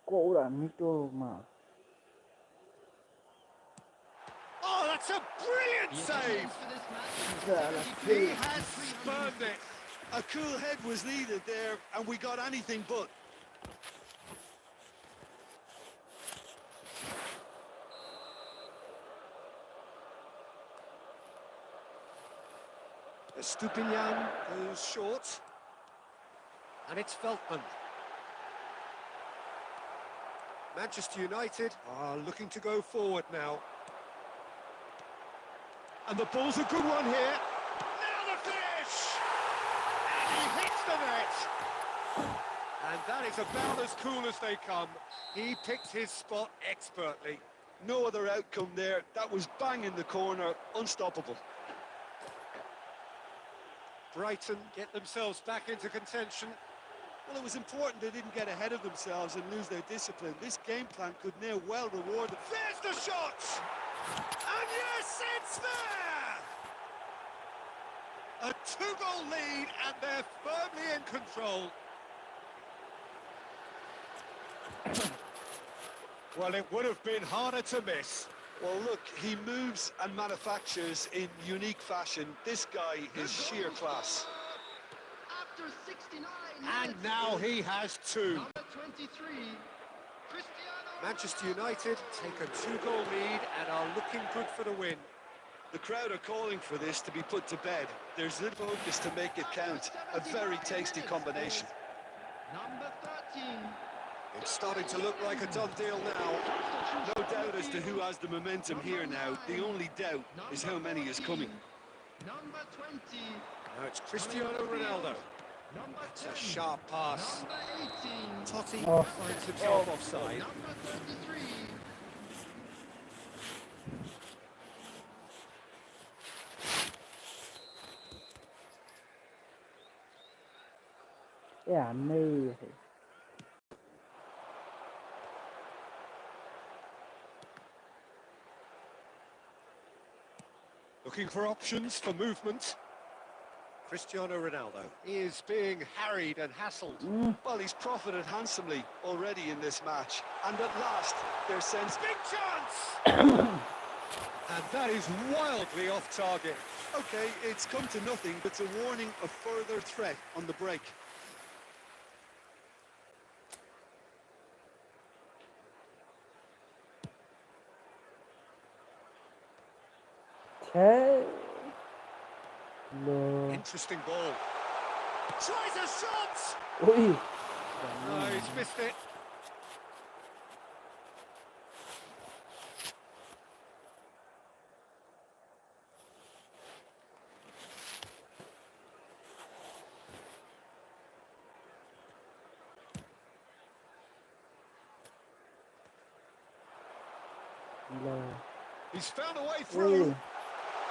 Kok Mitoma. Oh, that's a brilliant save! He has spurned it. A cool head was needed there, and we got anything but. Estupinian goes short. And it's Veltman. Manchester United are looking to go forward now. And the ball's a good one here. Now the finish! And he hits the net! And that is about as cool as they come. He picked his spot expertly. No other outcome there. That was bang in the corner, unstoppable. Brighton get themselves back into contention. Well, it was important they didn't get ahead of themselves and lose their discipline. This game plan could now well reward them. There's the shot! And yes, it's there! A two-goal lead, and they're firmly in control. Well, it would have been harder to miss. Well, look, he moves and manufactures in unique fashion. This guy is sheer class. After 69 And minutes, now he has two. number 23, Cristiano Manchester United take a two-goal lead and are looking good for the win. The crowd are calling for this to be put to bed. There's little focus to make it count. A very tasty combination. number 13. It's starting to look like a done deal now. No doubt as to who has the momentum here now. The only doubt is how many is coming. Number 20. Now it's Cristiano Ronaldo. Number It's 10. a sharp pass. Number 18. Totti Oh. finds himself offside. Number 33. Yeah, amazing. Looking for options for movement. Cristiano Ronaldo is being harried and hassled. Well, he's profited handsomely already in this match. And at last, their sense... Big chance! And that is wildly off target. Okay, it's come to nothing, but it's a warning of further threat on the break. Okay. No. Interesting ball. Tries a shot! Ui. No, he's missed it. No. He's found a way through. Ui.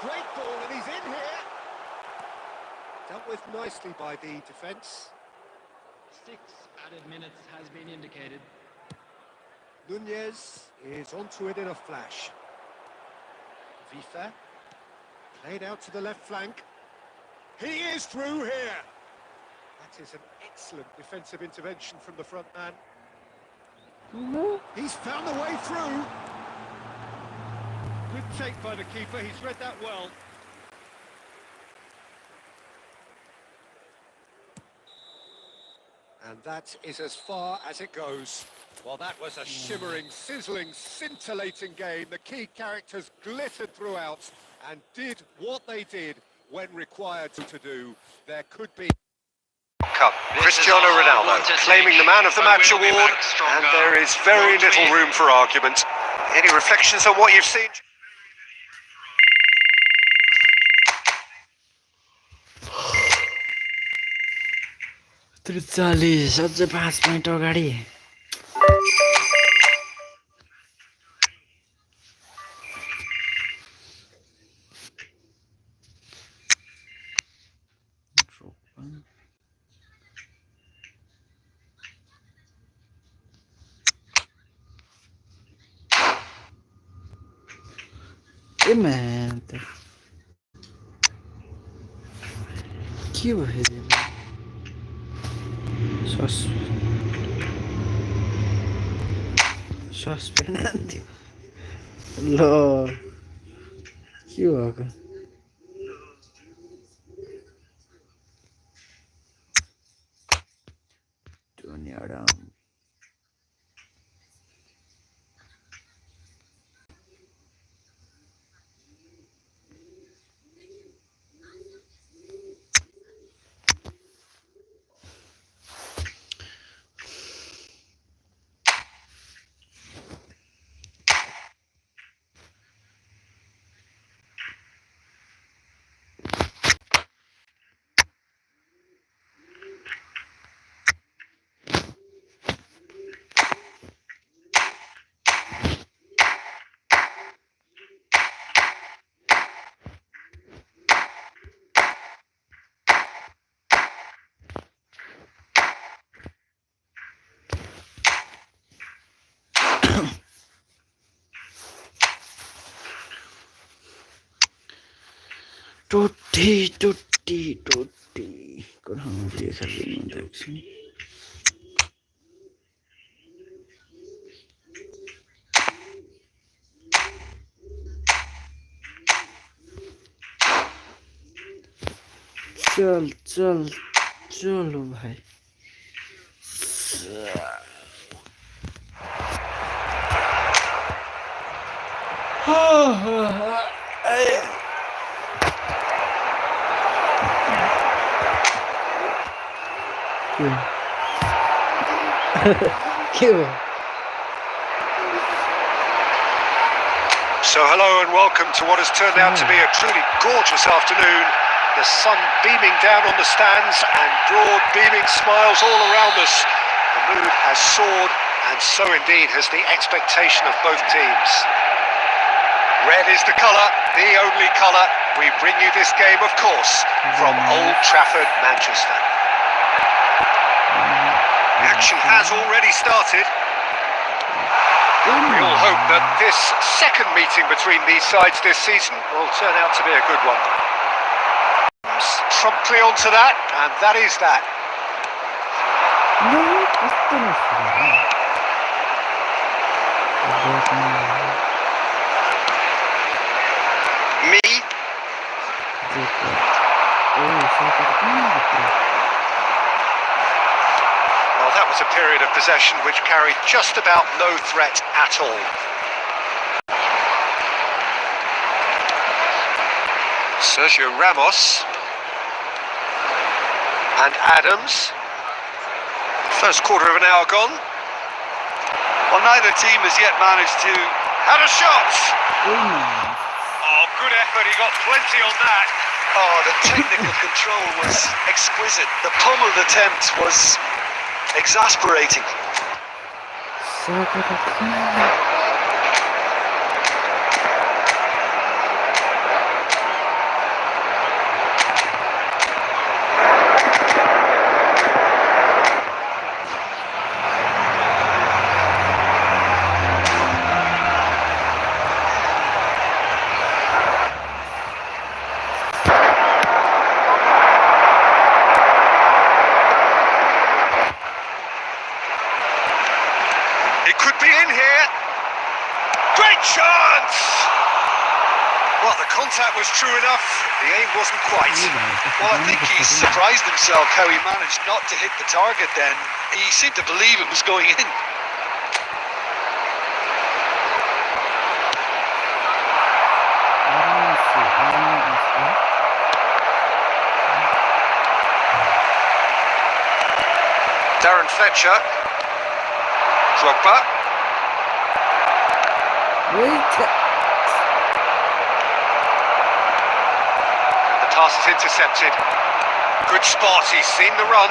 Great ball, and he's in here. Dealt with nicely by the defence. 6 added minutes has been indicated. Nunez is onto it in a flash. Vifa played out to the left flank. He is through here. That is an excellent defensive intervention from the front man. He's found a way through. Good take by the keeper. He's read that well. And that is as far as it goes. Well, that was a shimmering, sizzling, scintillating game. The key characters glittered throughout and did what they did when required to do. There could be... Cup. Cristiano Ronaldo claiming the Man of the Match award, and there is very little room for argument. Any reflections on what you've seen? त्रिचालिस अझै 5 point अगाडि ए म्यान त के भयो suspend हान्थ्यो ल के भएको टोटी टोटी टोटी कोठामा देखालिनु देख्छु चल चल चलो भाई क्यों So hello and welcome to what has turned out to be a truly gorgeous afternoon. The sun beaming down on the stands and broad beaming smiles all around us. The mood has soared and so indeed has the expectation of both teams. Red is the colour, the only colour. We bring you this game, of course, from Old Trafford, Manchester. The action has already started. We all hope that this second meeting between these sides this season will turn out to be a good one. Promptly onto that, and that is that. Me. Well, that was a period of possession which carried just about no threat at all. Sergio Ramos and Adams. First quarter of an hour gone. Well, neither team has yet managed to... Had a shot! Oh, good effort, he got plenty on that. Oh, the technical control was exquisite. The pummeled attempt was exasperating. It could be in here. Great chance! Well, the contact was true enough. The aim wasn't quite. Well, I think he's surprised himself how he managed not to hit the target then. He seemed to believe it was going in. Darren Fletcher. Drogba. The pass is intercepted. Good spot, he's seen the run.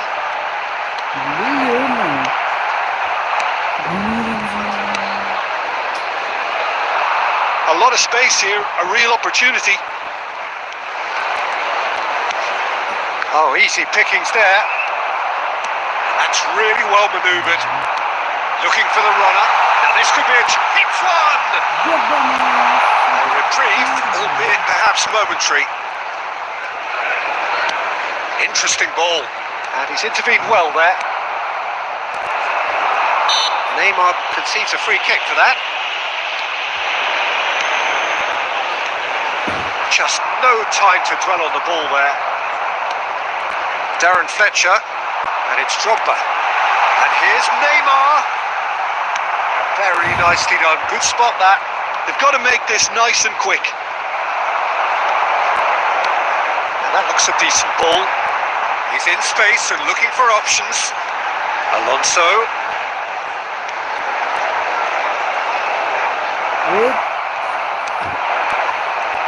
A lot of space here, a real opportunity. Oh, easy pickings there. That's really well manoeuvred. Looking for the runner. Now this could be it's one! A reprieve, albeit perhaps momentary. Interesting ball. And he's intervened well there. Neymar concedes a free kick for that. Just no time to dwell on the ball there. Darren Fletcher. And it's Drogba. And here's Neymar. Very nicely done. Good spot that. They've got to make this nice and quick. And that looks a decent ball. He's in space and looking for options. Alonso.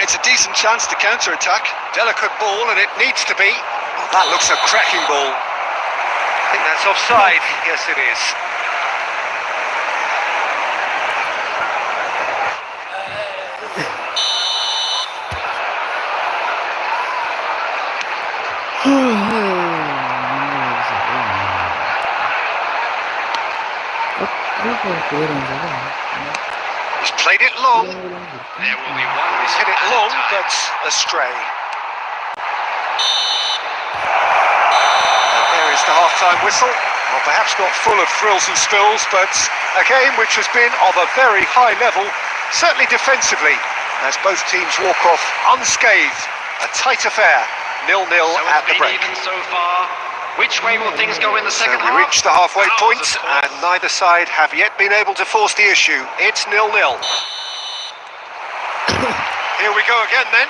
It's a decent chance to counter-attack. Delicate ball, and it needs to be. That looks a cracking ball. I think that's offside. Yes, it is. He's played it long. There will be one. He's hit it long, but astray. half-time whistle. Well, perhaps not full of frills and spills, but a game which has been of a very high level, certainly defensively, as both teams walk off unscathed. A tight affair, 0-0 at the break. Even so far, which way will things go in the second So we half? reached the halfway Ours, point, of course. and neither side have yet been able to force the issue. It's 0-0. Here we go again then.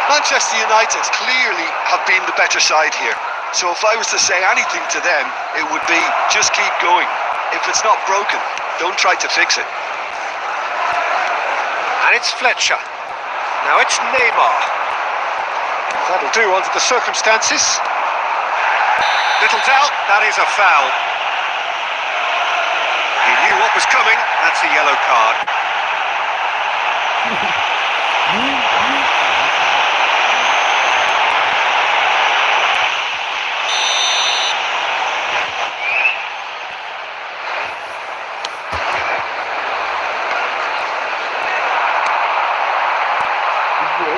Manchester United clearly have been the better side here. So if I was to say anything to them, it would be just keep going. If it's not broken, don't try to fix it. And it's Fletcher. Now it's Neymar. That'll do under the circumstances. Little doubt, that is a foul. He knew what was coming. That's a yellow card.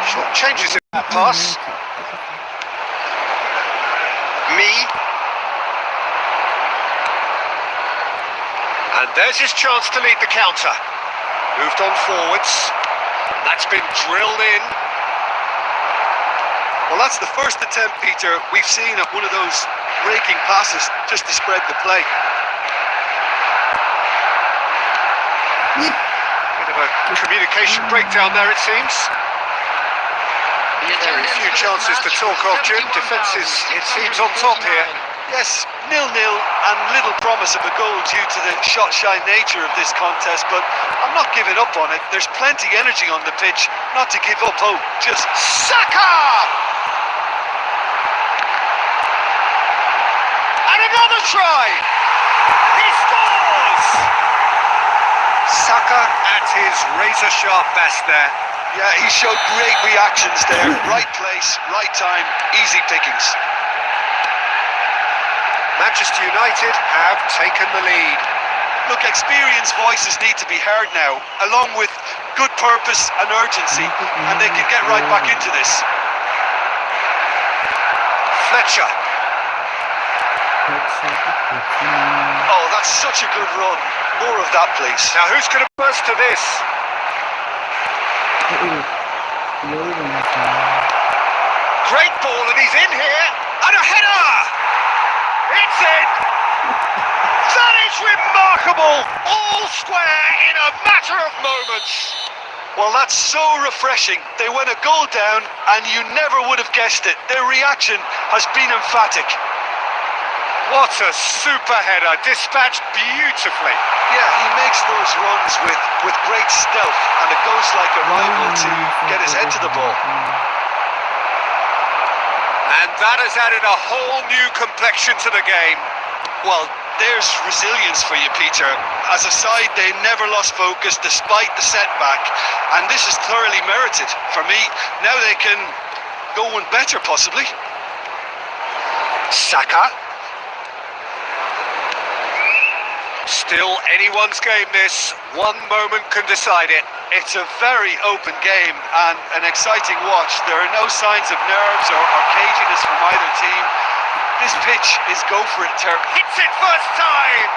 Short changes in that pass. Me. And there's his chance to lead the counter. Moved on forwards. That's been drilled in. Well, that's the first attempt, Peter, we've seen at one of those breaking passes just to spread the play. Bit of a communication breakdown there, it seems. Very few chances to talk of, Jim. Defence is, it seems, on top here. Yes, 0-0 and little promise of a goal due to the shot-shy nature of this contest, but I'm not giving up on it. There's plenty energy on the pitch, not to give up hope. Just Saka! And another try! He scores! Saka at his razor-sharp best there. yeah, he showed great reactions there. Right place, right time, easy pickings. Manchester United have taken the lead. Look, experienced voices need to be heard now, along with good purpose and urgency, and they can get right back into this. Fletcher. Oh, that's such a good run. More of that, please. Now who's going to burst to this? Great ball, and he's in here. And a header! It's in! That is remarkable! All square in a matter of moments. Well, that's so refreshing. They went a goal down, and you never would have guessed it. Their reaction has been emphatic. What a super header, dispatched beautifully. Yeah, he makes those runs with great stealth, and it goes like a rival to get his head to the ball. And that has added a whole new complexion to the game. Well, there's resilience for you, Peter. As a side, they never lost focus despite the setback, and this is thoroughly merited. For me, now they can go one better, possibly. Saka. Still anyone's game this. One moment can decide it. It's a very open game and an exciting watch. There are no signs of nerves or caginess from either team. This pitch is go for it turf. Hits it first time!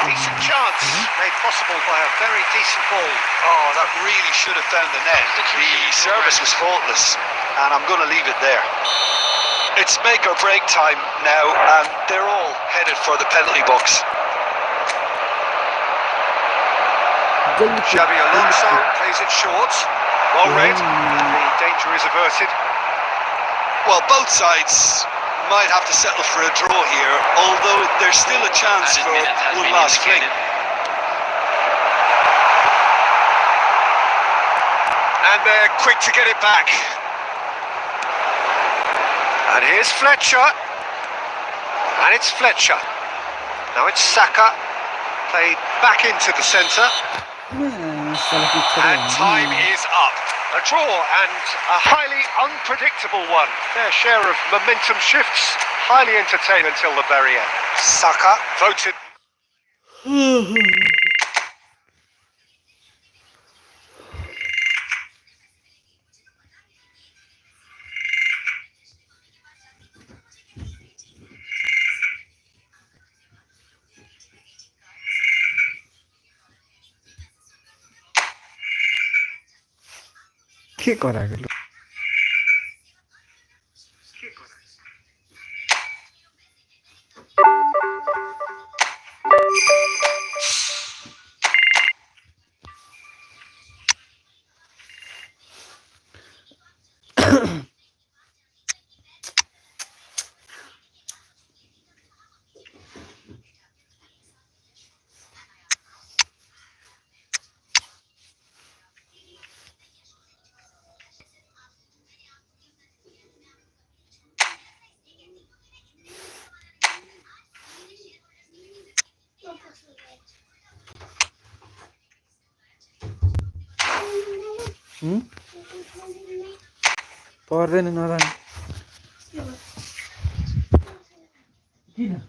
Decent chance, made possible by a very decent ball. Oh, that really should have found the net. The service was faultless, and I'm going to leave it there. It's make or break time now, and they're all headed for the penalty box. Xabi Alonso plays it short. Well read. The danger is averted. Well, both sides might have to settle for a draw here, although there's still a chance for one last fling. And they're quick to get it back. And here's Fletcher. And it's Fletcher. Now it's Saka. Played back into the centre. And time is up. A draw and a highly unpredictable one. Their share of momentum shifts. Highly entertaining until the very end. Saka voted. কি করা গেল? পরদিন নরান কি না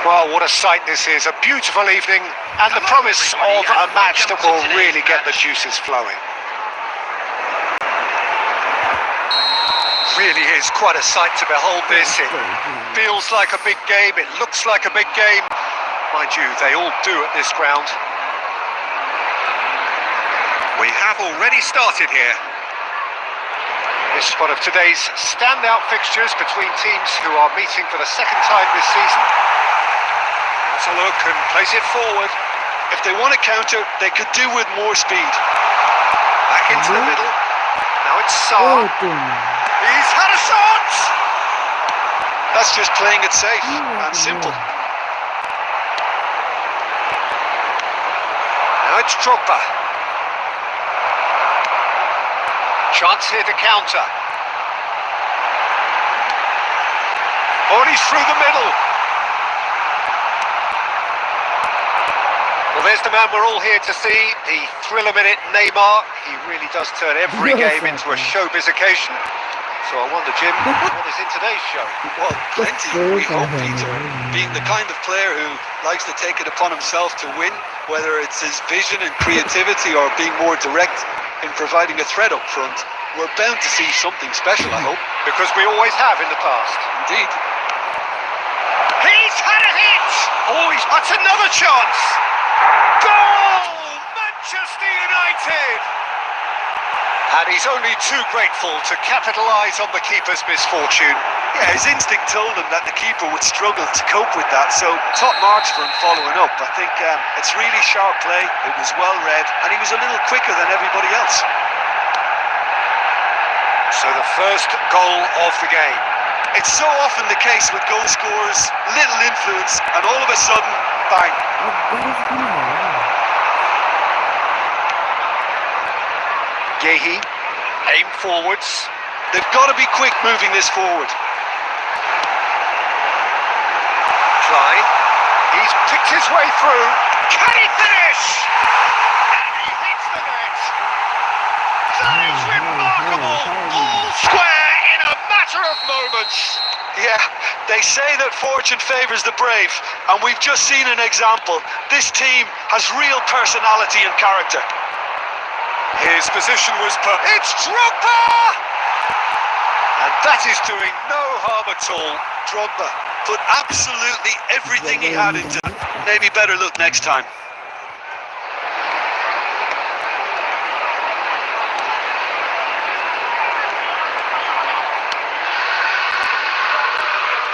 Well, what a sight this is. A beautiful evening and the promise of a match that will really get the juices flowing. Really is quite a sight to behold this. It feels like a big game. It looks like a big game. Mind you, they all do at this ground. We have already started here. This is one of today's standout fixtures between teams who are meeting for the second time this season. Let's a look and place it forward. If they want to counter, they could do with more speed. Back into the middle. Now it's Saar. He's had a shot! That's just playing it safe and simple. Now it's Drogba. Chance here to counter. Oh, and he's through the middle. Well, there's the man we're all here to see, the thriller minute Neymar. He really does turn every game into a showbiz occasion. So I wonder, Jim, what is in today's show? Well, plenty, we hope, Peter. Being the kind of player who likes to take it upon himself to win, whether it's his vision and creativity or being more direct in providing a threat up front, we're bound to see something special, I hope. Because we always have in the past. Indeed. He's had a hit! Oh, that's another chance! Goal! Manchester United! And he's only too grateful to capitalise on the keeper's misfortune. Yeah, his instinct told him that the keeper would struggle to cope with that, so top marks for him following up. I think it's really sharp play, it was well read, and he was a little quicker than everybody else. So the first goal of the game. It's so often the case with goal scorers, little influence, and all of a sudden, bang. Yehi, aim forwards. They've got to be quick moving this forward. Klein, he's picked his way through. Can he finish? And he hits the net. That is remarkable. All square in a matter of moments. Yeah, they say that fortune favours the brave, and we've just seen an example. This team has real personality and character. His position was it's Drogba! And that is doing no harm at all. Drogba put absolutely everything he had into it. Maybe better look next time.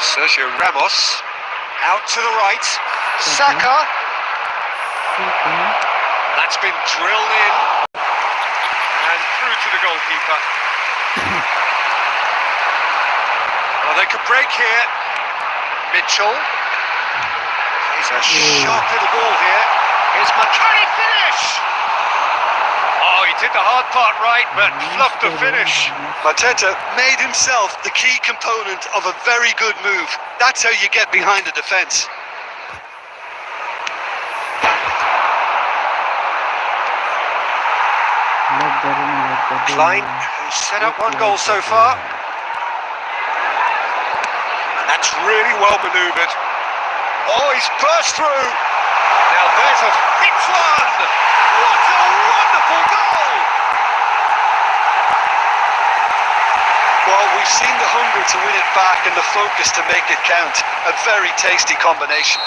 Sergio Ramos, out to the right. Saka. That's been drilled in. And through to the goalkeeper. Well, they could break here. Mitchell. He's It's a sharp little ball here. Here's can he finish? Oh, he did the hard part right, but fluffed the finish. Mateta made himself the key component of a very good move. That's how you get behind the defence. Klein, who's set up one goal so far. And that's really well manoeuvred. Oh, he's burst through. Now there's a big one. What a wonderful goal! Well, we've seen the hunger to win it back and the focus to make it count. A very tasty combination.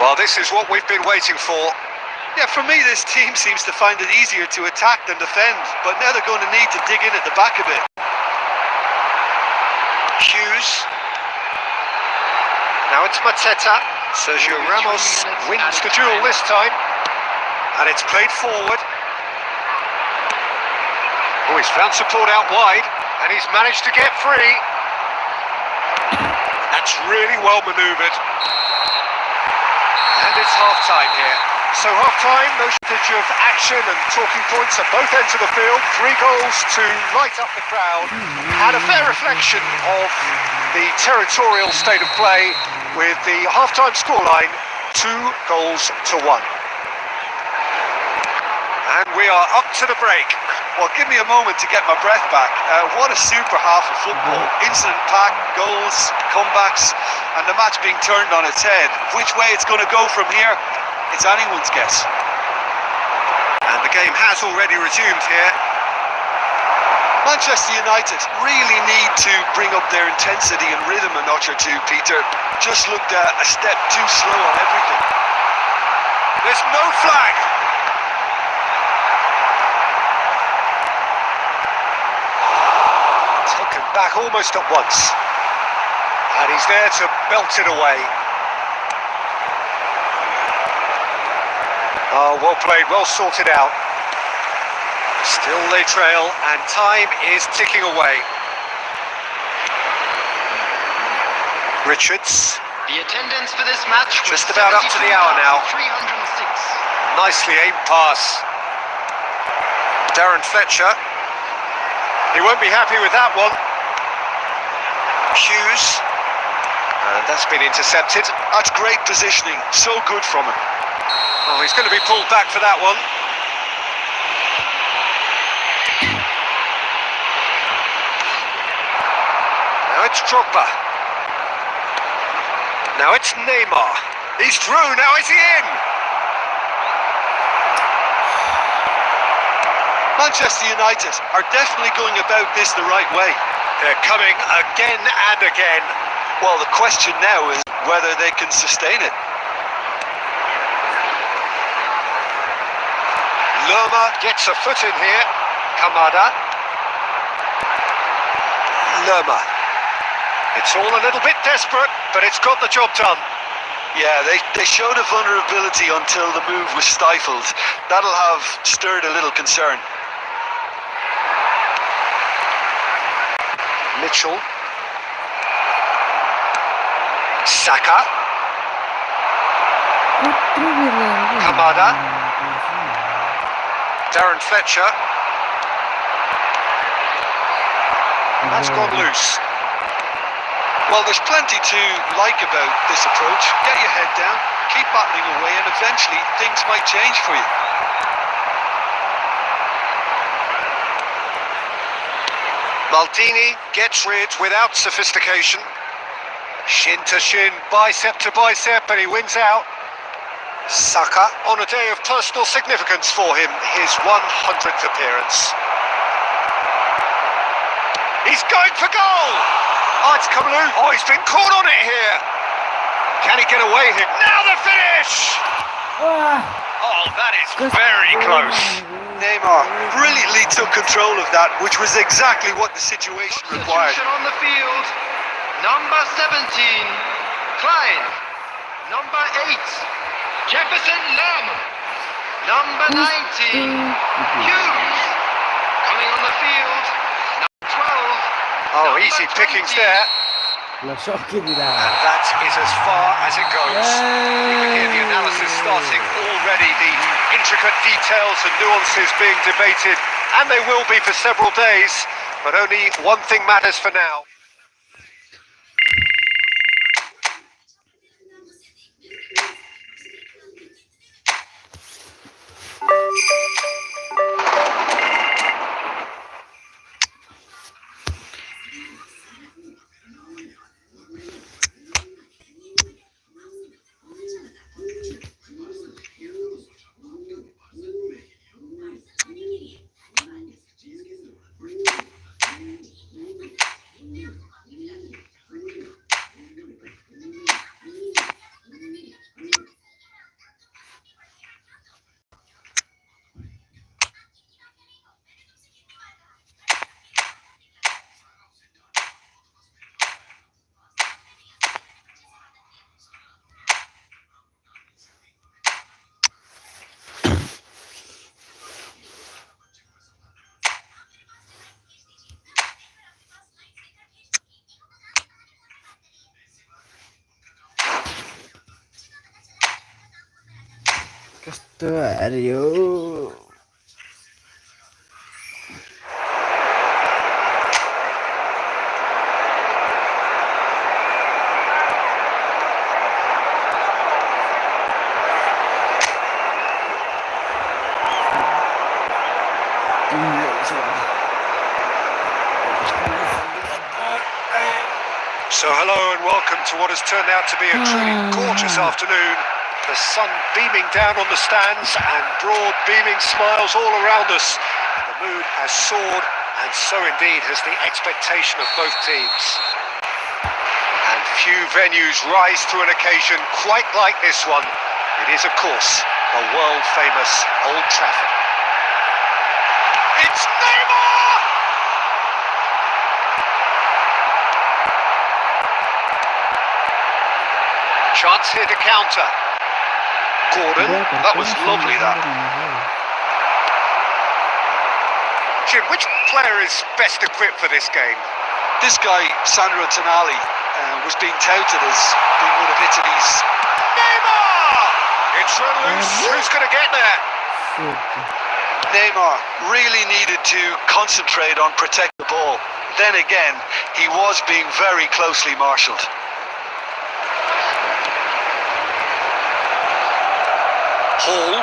Well, this is what we've been waiting for. Yeah, for me, this team seems to find it easier to attack than defend, but now they're going to need to dig in at the back a bit. Hughes. Now it's Mateta. Sergio Ramos wins the duel this time. And it's played forward. Oh, he's found support out wide, and he's managed to get free. That's really well manoeuvred. And it's half-time here. So half-time, no shortage of action and talking points at both ends of the field. 3 goals to light up the crowd. And a fair reflection of the territorial state of play with the half-time scoreline 2 goals to 1. And we are up to the break. Well, give me a moment to get my breath back. What a super half of football. Incident-packed, goals, comebacks, and the match being turned on its head. Which way it's going to go from here, it's anyone's guess. And the game has already resumed here. Manchester United really need to bring up their intensity and rhythm a notch or two, Peter. Just looked a step too slow on everything. There's no flag. Taken back almost at once. And he's there to belt it away. Oh, well played, well sorted out. Still they trail, and time is ticking away. Richards. The attendance for this match was Just about up to the hour now. 306. Nicely aimed pass. Darren Fletcher. He won't be happy with that one. Hughes. And that's been intercepted. That's great positioning, so good from him. Oh, he's going to be pulled back for that one. Now it's Drogba. Now it's Neymar. He's through, now is he in? Manchester United are definitely going about this the right way. They're coming again and again. Well, the question now is whether they can sustain it. Lerma gets a foot in here. Kamada. Lerma. It's all a little bit desperate, but it's got the job done. Yeah, they showed a vulnerability until the move was stifled. That'll have stirred a little concern. Mitchell. Saka. Kamada. Darren Fletcher. That's gone loose. Well, there's plenty to like about this approach. Get your head down, keep battling away, and eventually things might change for you. Maldini gets rid without sophistication. Shin to shin, bicep to bicep, and he wins out. Saka on a day of personal significance for him, his 100th appearance. He's going for goal! Oh, it's coming loose. Oh, he's been caught on it here. Can he get away here? Now the finish! Oh, that is very close. Neymar brilliantly took control of that, which was exactly what the situation required. Substitution on the field. Number 17, Klein. Number 8, Jefferson Lerma. Number 19, Hughes. Coming on the field, number 12. Oh, easy pickings there. Lasciò che di là. And that is as far as it goes. You can hear the analysis starting already, the intricate details and nuances being debated, and they will be for several days, but only one thing matters for now. Castorio. So hello and welcome to what has turned out to be a truly gorgeous afternoon. The sun beaming down on the stands and broad beaming smiles all around us. The mood has soared, and so indeed has the expectation of both teams. And few venues rise to an occasion quite like this one. It is, of course, the world-famous Old Trafford. It's Neymar! Chance here to counter. Gordon, that was lovely, that. Jim, which player is best equipped for this game? This guy, Sandro Tonali, was being touted as being one of Italy's. Neymar! It's run loose. Who's going to get there? Neymar really needed to concentrate on protect the ball. Then again, he was being very closely marshalled. Hall.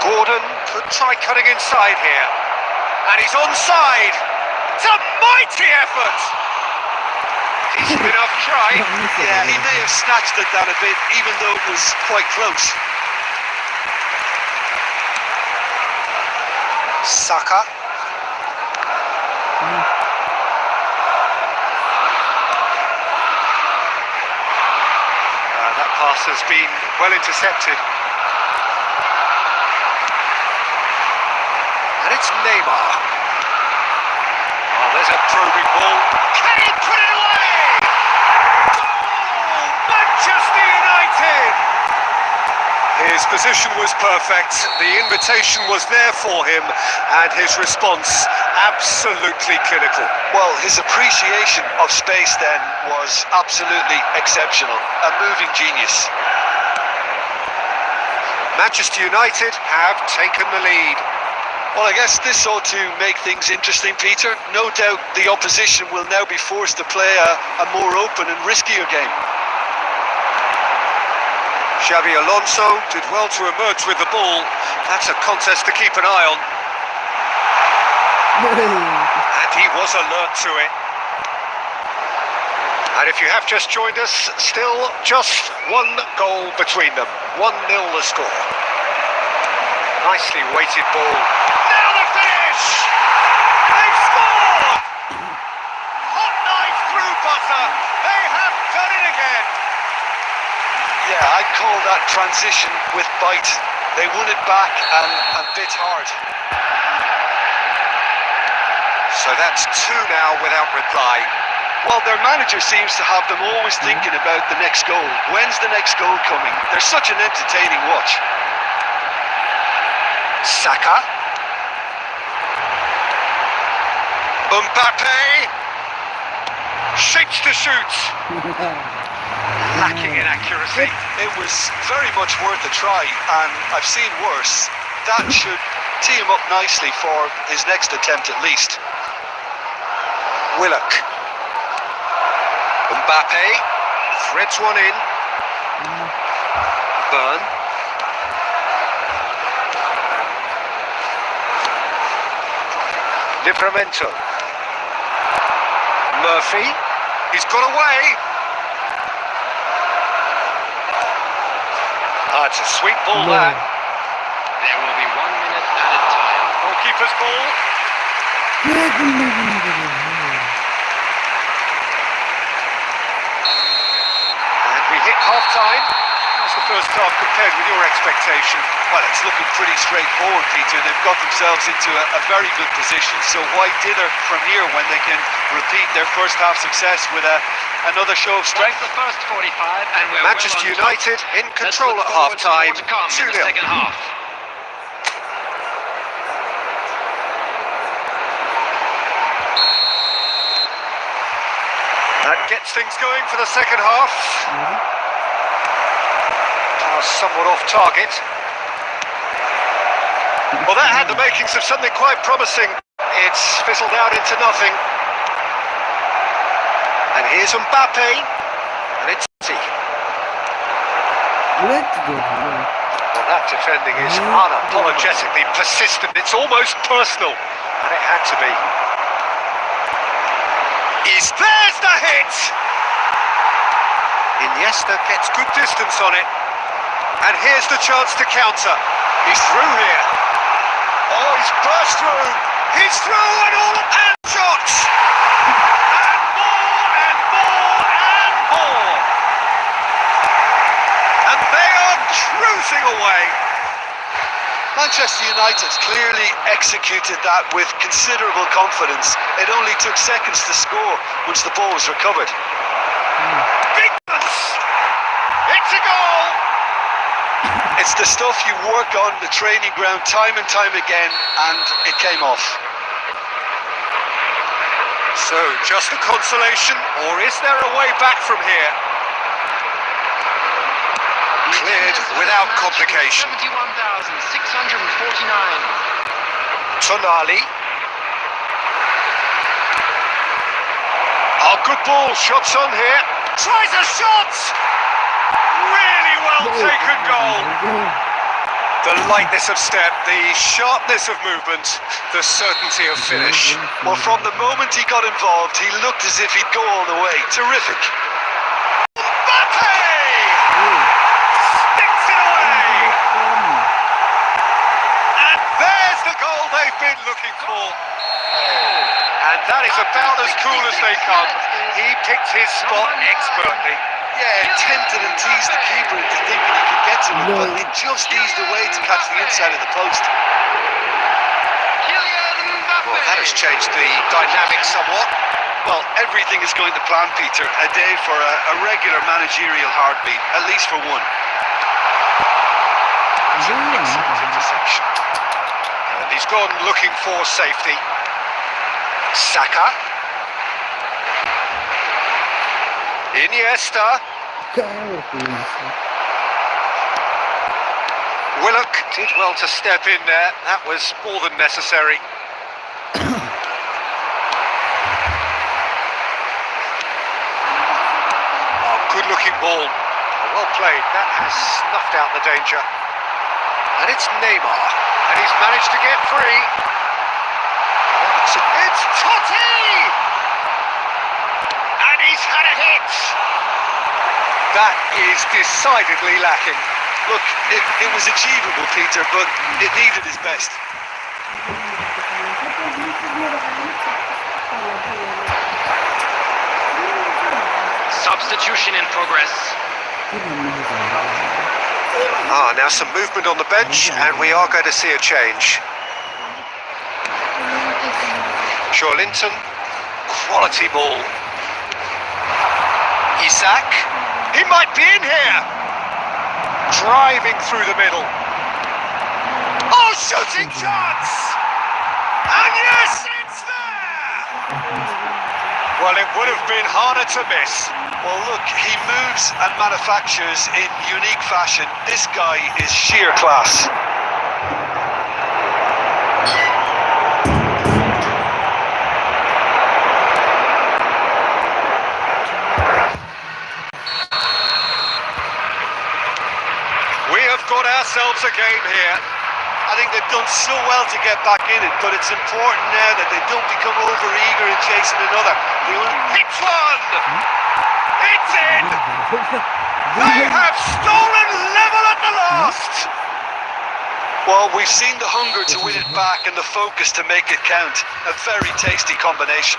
Gordon could try cutting inside here. And he's onside. It's a mighty effort. Decent enough try. Yeah, he may have snatched at that a bit, even though it was quite close. Saka. That pass has been well intercepted. And it's Neymar. Oh, there's a probing ball. Can he put it away? Goal! Manchester United! His position was perfect, the invitation was there for him, and his response absolutely clinical. Well, his appreciation of space then was absolutely exceptional. A moving genius. Manchester United have taken the lead. Well, I guess this ought to make things interesting, Peter. No doubt the opposition will now be forced to play a more open and riskier game. Xabi Alonso did well to emerge with the ball. That's a contest to keep an eye on. And he was alert to it. And if you have just joined us, still just one goal between them. 1-0 the score. Nicely weighted ball. Now the finish! They've scored! Hot knife through butter. They have done it again. Yeah, I'd call that transition with bite. They won it back and bit hard. So that's two now without reply. Well, their manager seems to have them always thinking about the next goal. When's the next goal coming? They're such an entertaining watch. Saka. Mbappe. Shapes to shoot. Lacking in accuracy. It was very much worth a try, and I've seen worse. That should tee him up nicely for his next attempt at least. Willock. Mbappe threads one in. Burn. Livramento. Murphy. He's got away. Ah, it's a sweet ball there. There will be 1 minute added time. Goalkeeper's ball. And we hit half-time. How's the first half compared with your expectation? Well, it's looking pretty straightforward, Peter. They've got themselves into a very good position, so why dither from here when they can repeat their first half success with another show of strength? That's the first 45, and we're Manchester well on United top. in control Let's at look forward to half-time. more to come in the 2-0. second half. That gets things going for the second half. Somewhat off target. Well, that had the makings of something quite promising. It's fizzled out into nothing. And here's Mbappe. And it's City. Let's go. Well, that defending is unapologetically persistent. It's almost personal. And it had to be. There's the hit! Iniesta gets good distance on it. And here's the chance to counter. He's through here. Oh, he's burst through. He's through and all and shots. And more and more and more. And they are cruising away. Manchester United clearly executed that with considerable confidence. It only took seconds to score once the ball was recovered. Big chance. It's a goal. It's the stuff you work on the training ground time and time again, and it came off. So, just a consolation, or is there a way back from here? Cleared without complication. 71,649. Tonali. Oh, good ball, shots on here. Tries a shot! Really well taken goal. The lightness of step, the sharpness of movement, the certainty of finish. Well, from the moment he got involved, he looked as if he'd go all the way. Terrific. Mbappe! Sticks it away! And there's the goal they've been looking for. And that is about as cool as they come. He picked his spot expertly. Yeah, tempted and teased the keeper into thinking he could get to it, but it just eased away to catch the inside of the post. Well, that has changed the dynamic somewhat. Well, everything is going to plan, Peter. A day for a regular managerial heartbeat, at least for one. Interception. And he's gone looking for safety. Saka. Iniesta. Willock did well to step in there. That was more than necessary. Oh, good looking ball. Well played. That has snuffed out the danger. And it's Neymar. And he's managed to get free. It's Totti! And he's had a hit. That is decidedly lacking. Look, it was achievable, Peter, but it needed his best. Substitution in progress. Now some movement on the bench, and we are going to see a change. Linton, quality ball. Isak, he might be in here. Driving through the middle. Oh, shooting chance! And yes, it's there! Well, it would have been harder to miss. Well, look, he moves and manufactures in unique fashion. This guy is sheer class. We have got ourselves a game here. I think they've done so well to get back in it, but it's important now that they don't become over-eager in chasing another. They only Hits one! It's in! They have stolen level at the last! Well, we've seen the hunger to win it back and the focus to make it count. A very tasty combination.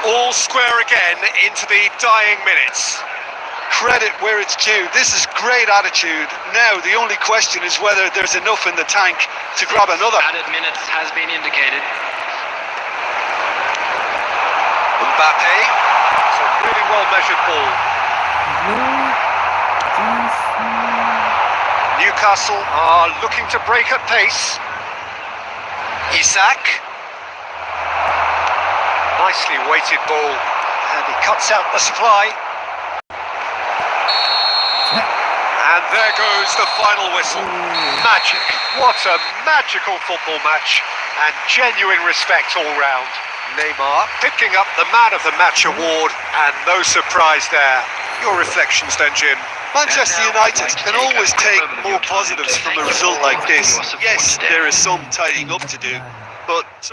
All square again into the dying minutes. Credit where it's due. This is great attitude. Now, the only question is whether there's enough in the tank to grab another. Added minutes has been indicated. Mbappe. It's a really well measured ball. Newcastle are looking to break at pace. Isak. Nicely weighted ball. And he cuts out the supply. And there goes the final whistle. Magic. What a magical football match. And genuine respect all round. Neymar picking up the Man of the Match award. And no surprise there. Your reflections then, Jim? Manchester United can always take more positives from a result like this. Yes, there is some tidying up to do, but...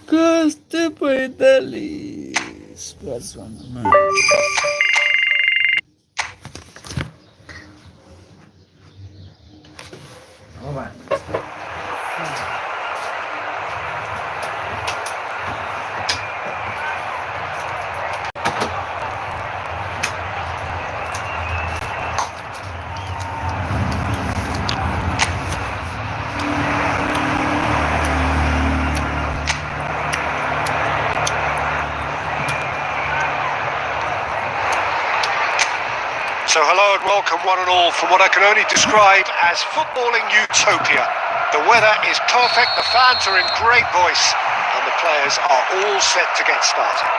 Gostei, foi deles. Próxima, mano. Vamos lá. So hello and welcome one and all from what I can only describe as footballing utopia. The weather is perfect, the fans are in great voice, and the players are all set to get started.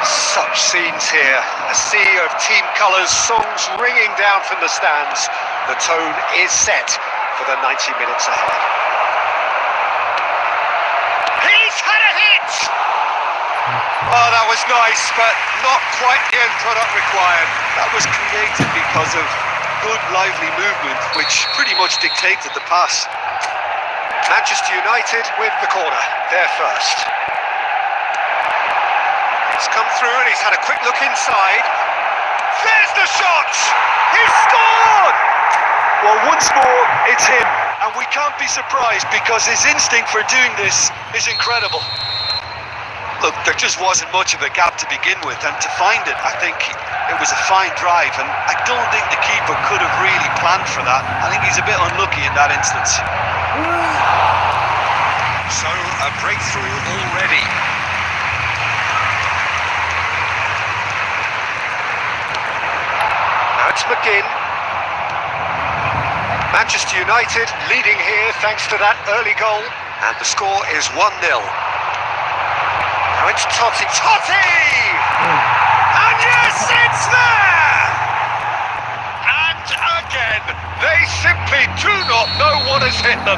Such scenes here, a sea of team colours, songs ringing down from the stands. The tone is set for the 90 minutes ahead. He's had a hit! Oh, that was nice, but not quite the end product required. That was created because of good, lively movement, which pretty much dictated the pass. Manchester United with the corner, they're first. He's come through and he's had a quick look inside. There's the shot! He's scored! Well, once more, it's him, and we can't be surprised because his instinct for doing this is incredible. Look, there just wasn't much of a gap to begin with, and to find it, I think it was a fine drive, and I don't think the keeper could have really planned for that. I think he's a bit unlucky in that instance. So, a breakthrough already. Now it's McGinn. Manchester United leading here thanks to that early goal, and the score is 1-0. Now it's Totti. And yes, it's there! And again, they simply do not know what has hit them.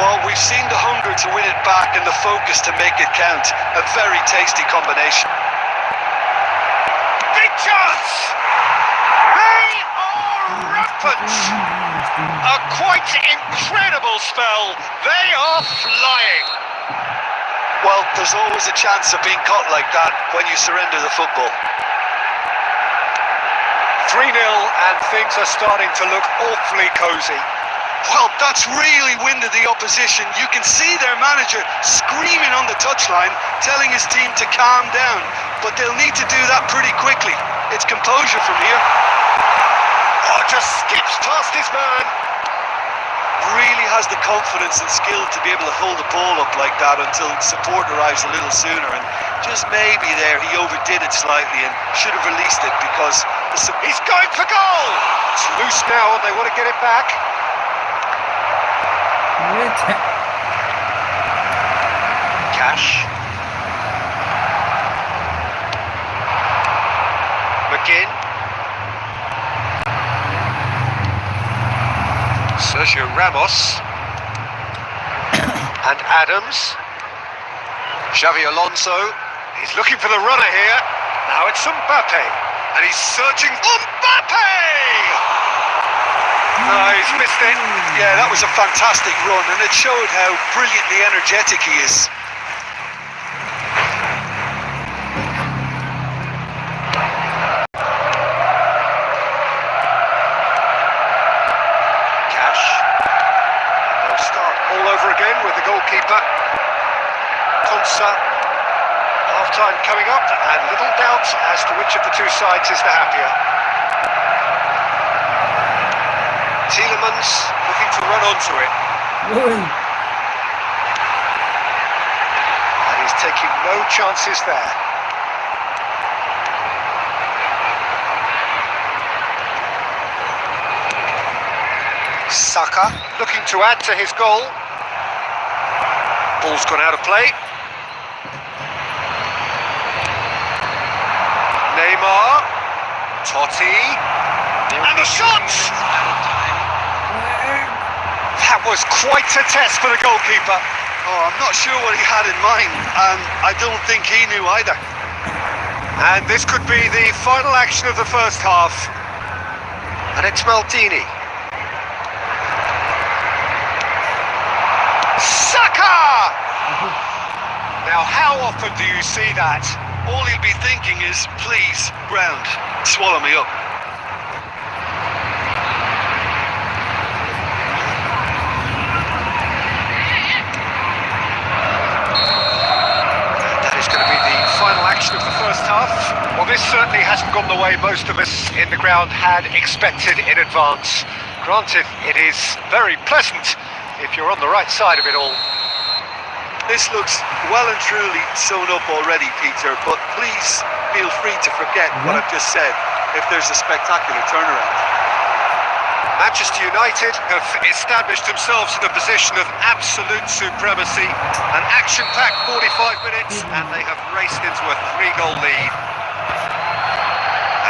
Well, we've seen the hunger to win it back and the focus to make it count. A very tasty combination. Big chance! They are happens. A quite incredible spell. They are flying. Well, there's always a chance of being caught like that when you surrender the football. 3-0 and things are starting to look awfully cosy. Well, that's really winded the opposition. You can see their manager screaming on the touchline, telling his team to calm down. But they'll need to do that pretty quickly. It's composure from here. Oh, just skips past his man. Really has the confidence and skill to be able to hold the ball up like that until support arrives a little sooner. And just maybe there he overdid it slightly and should have released it because he's going for goal. It's loose now and they want to get it back. Cash. McGinn. Sergio Ramos. And Adams. Xavi Alonso. He's looking for the runner here. Now it's Mbappe. And he's searching. Mbappe! No, he's missed it. Yeah, that was a fantastic run, and it showed how brilliantly energetic he is. Cash. And they'll start all over again with the goalkeeper. Konsa. Half-time coming up, and little doubt as to which of the two sides is the happier. Tielemans looking to run onto it. And he's taking no chances there. Saka looking to add to his goal. Ball's gone out of play. Neymar. Totti. And the shot! That was quite a test for the goalkeeper. Oh, I'm not sure what he had in mind, and I don't think he knew either. And this could be the final action of the first half. And it's Maldini. Saka! Now, how often do you see that? All he'll be thinking is, please, ground, swallow me up. Of the first half. Well, this certainly hasn't gone the way most of us in the ground had expected in advance. Granted, it is very pleasant if you're on the right side of it all. This looks well and truly sewn up already, Peter, but please feel free to forget what I've just said if there's a spectacular turnaround. Manchester United have established themselves in a position of absolute supremacy. An action-packed 45 minutes, and they have raced into a 3-goal lead.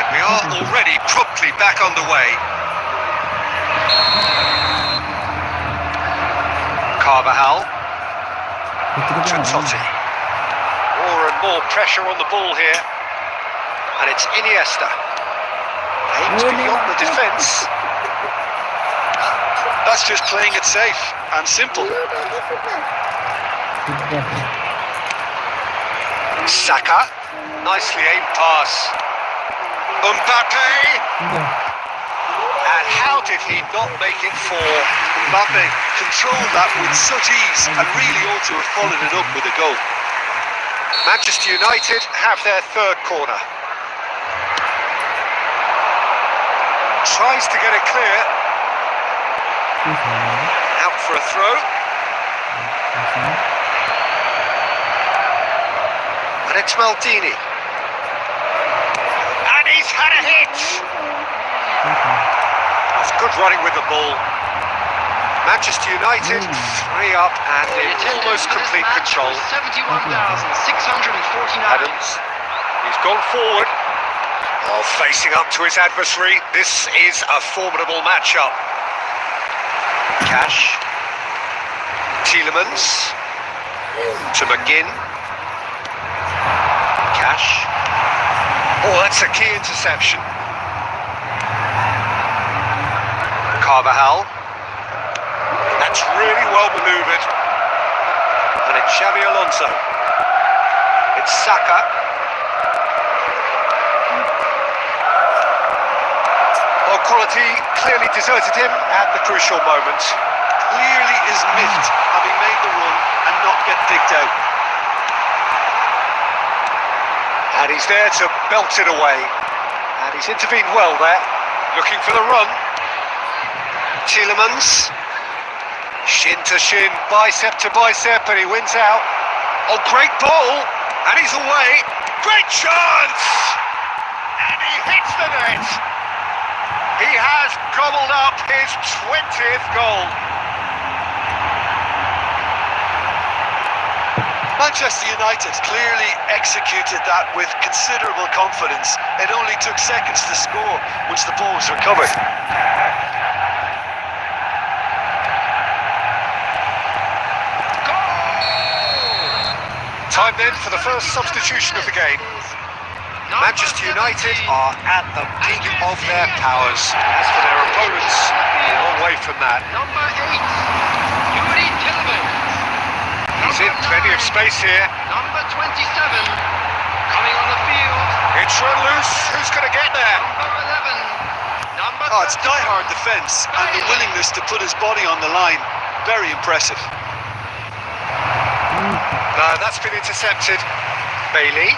And we are already promptly back underway. Carvajal. To Totti. More and more pressure on the ball here. And it's Iniesta. Aims beyond the defence. That's just playing it safe and simple. Saka, nicely aimed pass. Mbappe! And how did he not make it for Mbappe? Controlled that with such ease and really ought to have followed it up with a goal. Manchester United have their third corner. Tries to get it clear. Out for a throw. And it's Maldini. And he's had a hit! That's good running with the ball. Manchester United 3 up and in almost complete control. 71,649. Adams. He's gone forward. Oh, facing up to his adversary. This is a formidable matchup. Cash. Tielemans. To McGinn. Cash. Oh, that's a key interception. Carvajal. That's really well manoeuvred. And it's Xavi Alonso. It's Saka. Well, quality clearly deserted him at the crucial moment. Clearly is miffed, having made the run and not get digged out. And he's there to belt it away. And he's intervened well there. Looking for the run. Tielemans. Shin to shin, bicep to bicep, and he wins out. Oh, great ball. And he's away. Great chance! And he hits the net. He has gobbled up his 20th goal. Manchester United clearly executed that with considerable confidence. It only took seconds to score once the ball was recovered. Time then for the first substitution of the game. Manchester United are at the peak of their powers. As for their opponents, a long way from that. Number 8, Yuri Tillman. He's in plenty of space here. Number 27, coming on the field. It's run loose. Who's going to get there? Number 11, number Oh, it's die-hard defence and the willingness to put his body on the line. Very impressive. No, that's been intercepted. Bailey.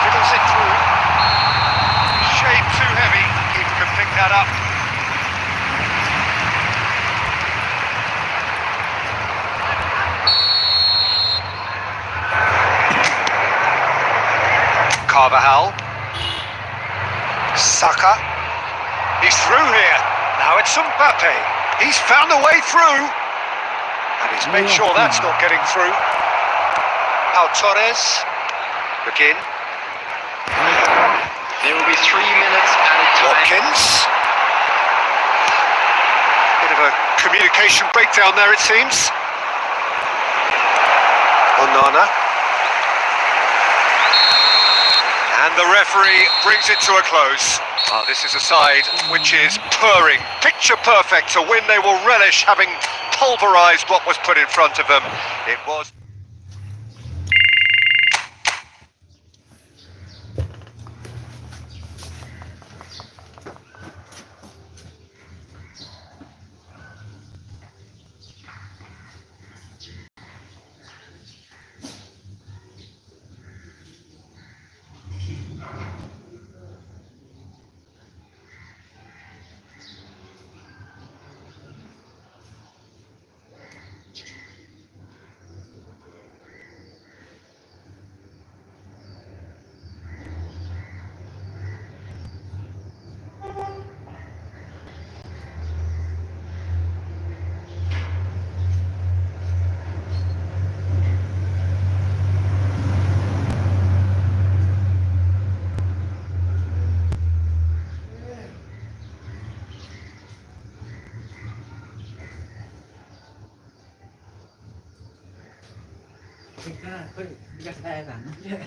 Fiddles it through. Shade too heavy. Keeper can pick that up. Carvajal. Saka. He's through here. Now it's Mbappe. He's found a way through. And he's made sure that's not getting through. Pau Torres. Begin. There will be 3 minutes added time. Watkins. Bit of a communication breakdown there, it seems. Onana. And the referee brings it to a close. Well, this is a side which is purring, picture perfect, a win they will relish, having pulverised what was put in front of them. It was... Cái này, cái này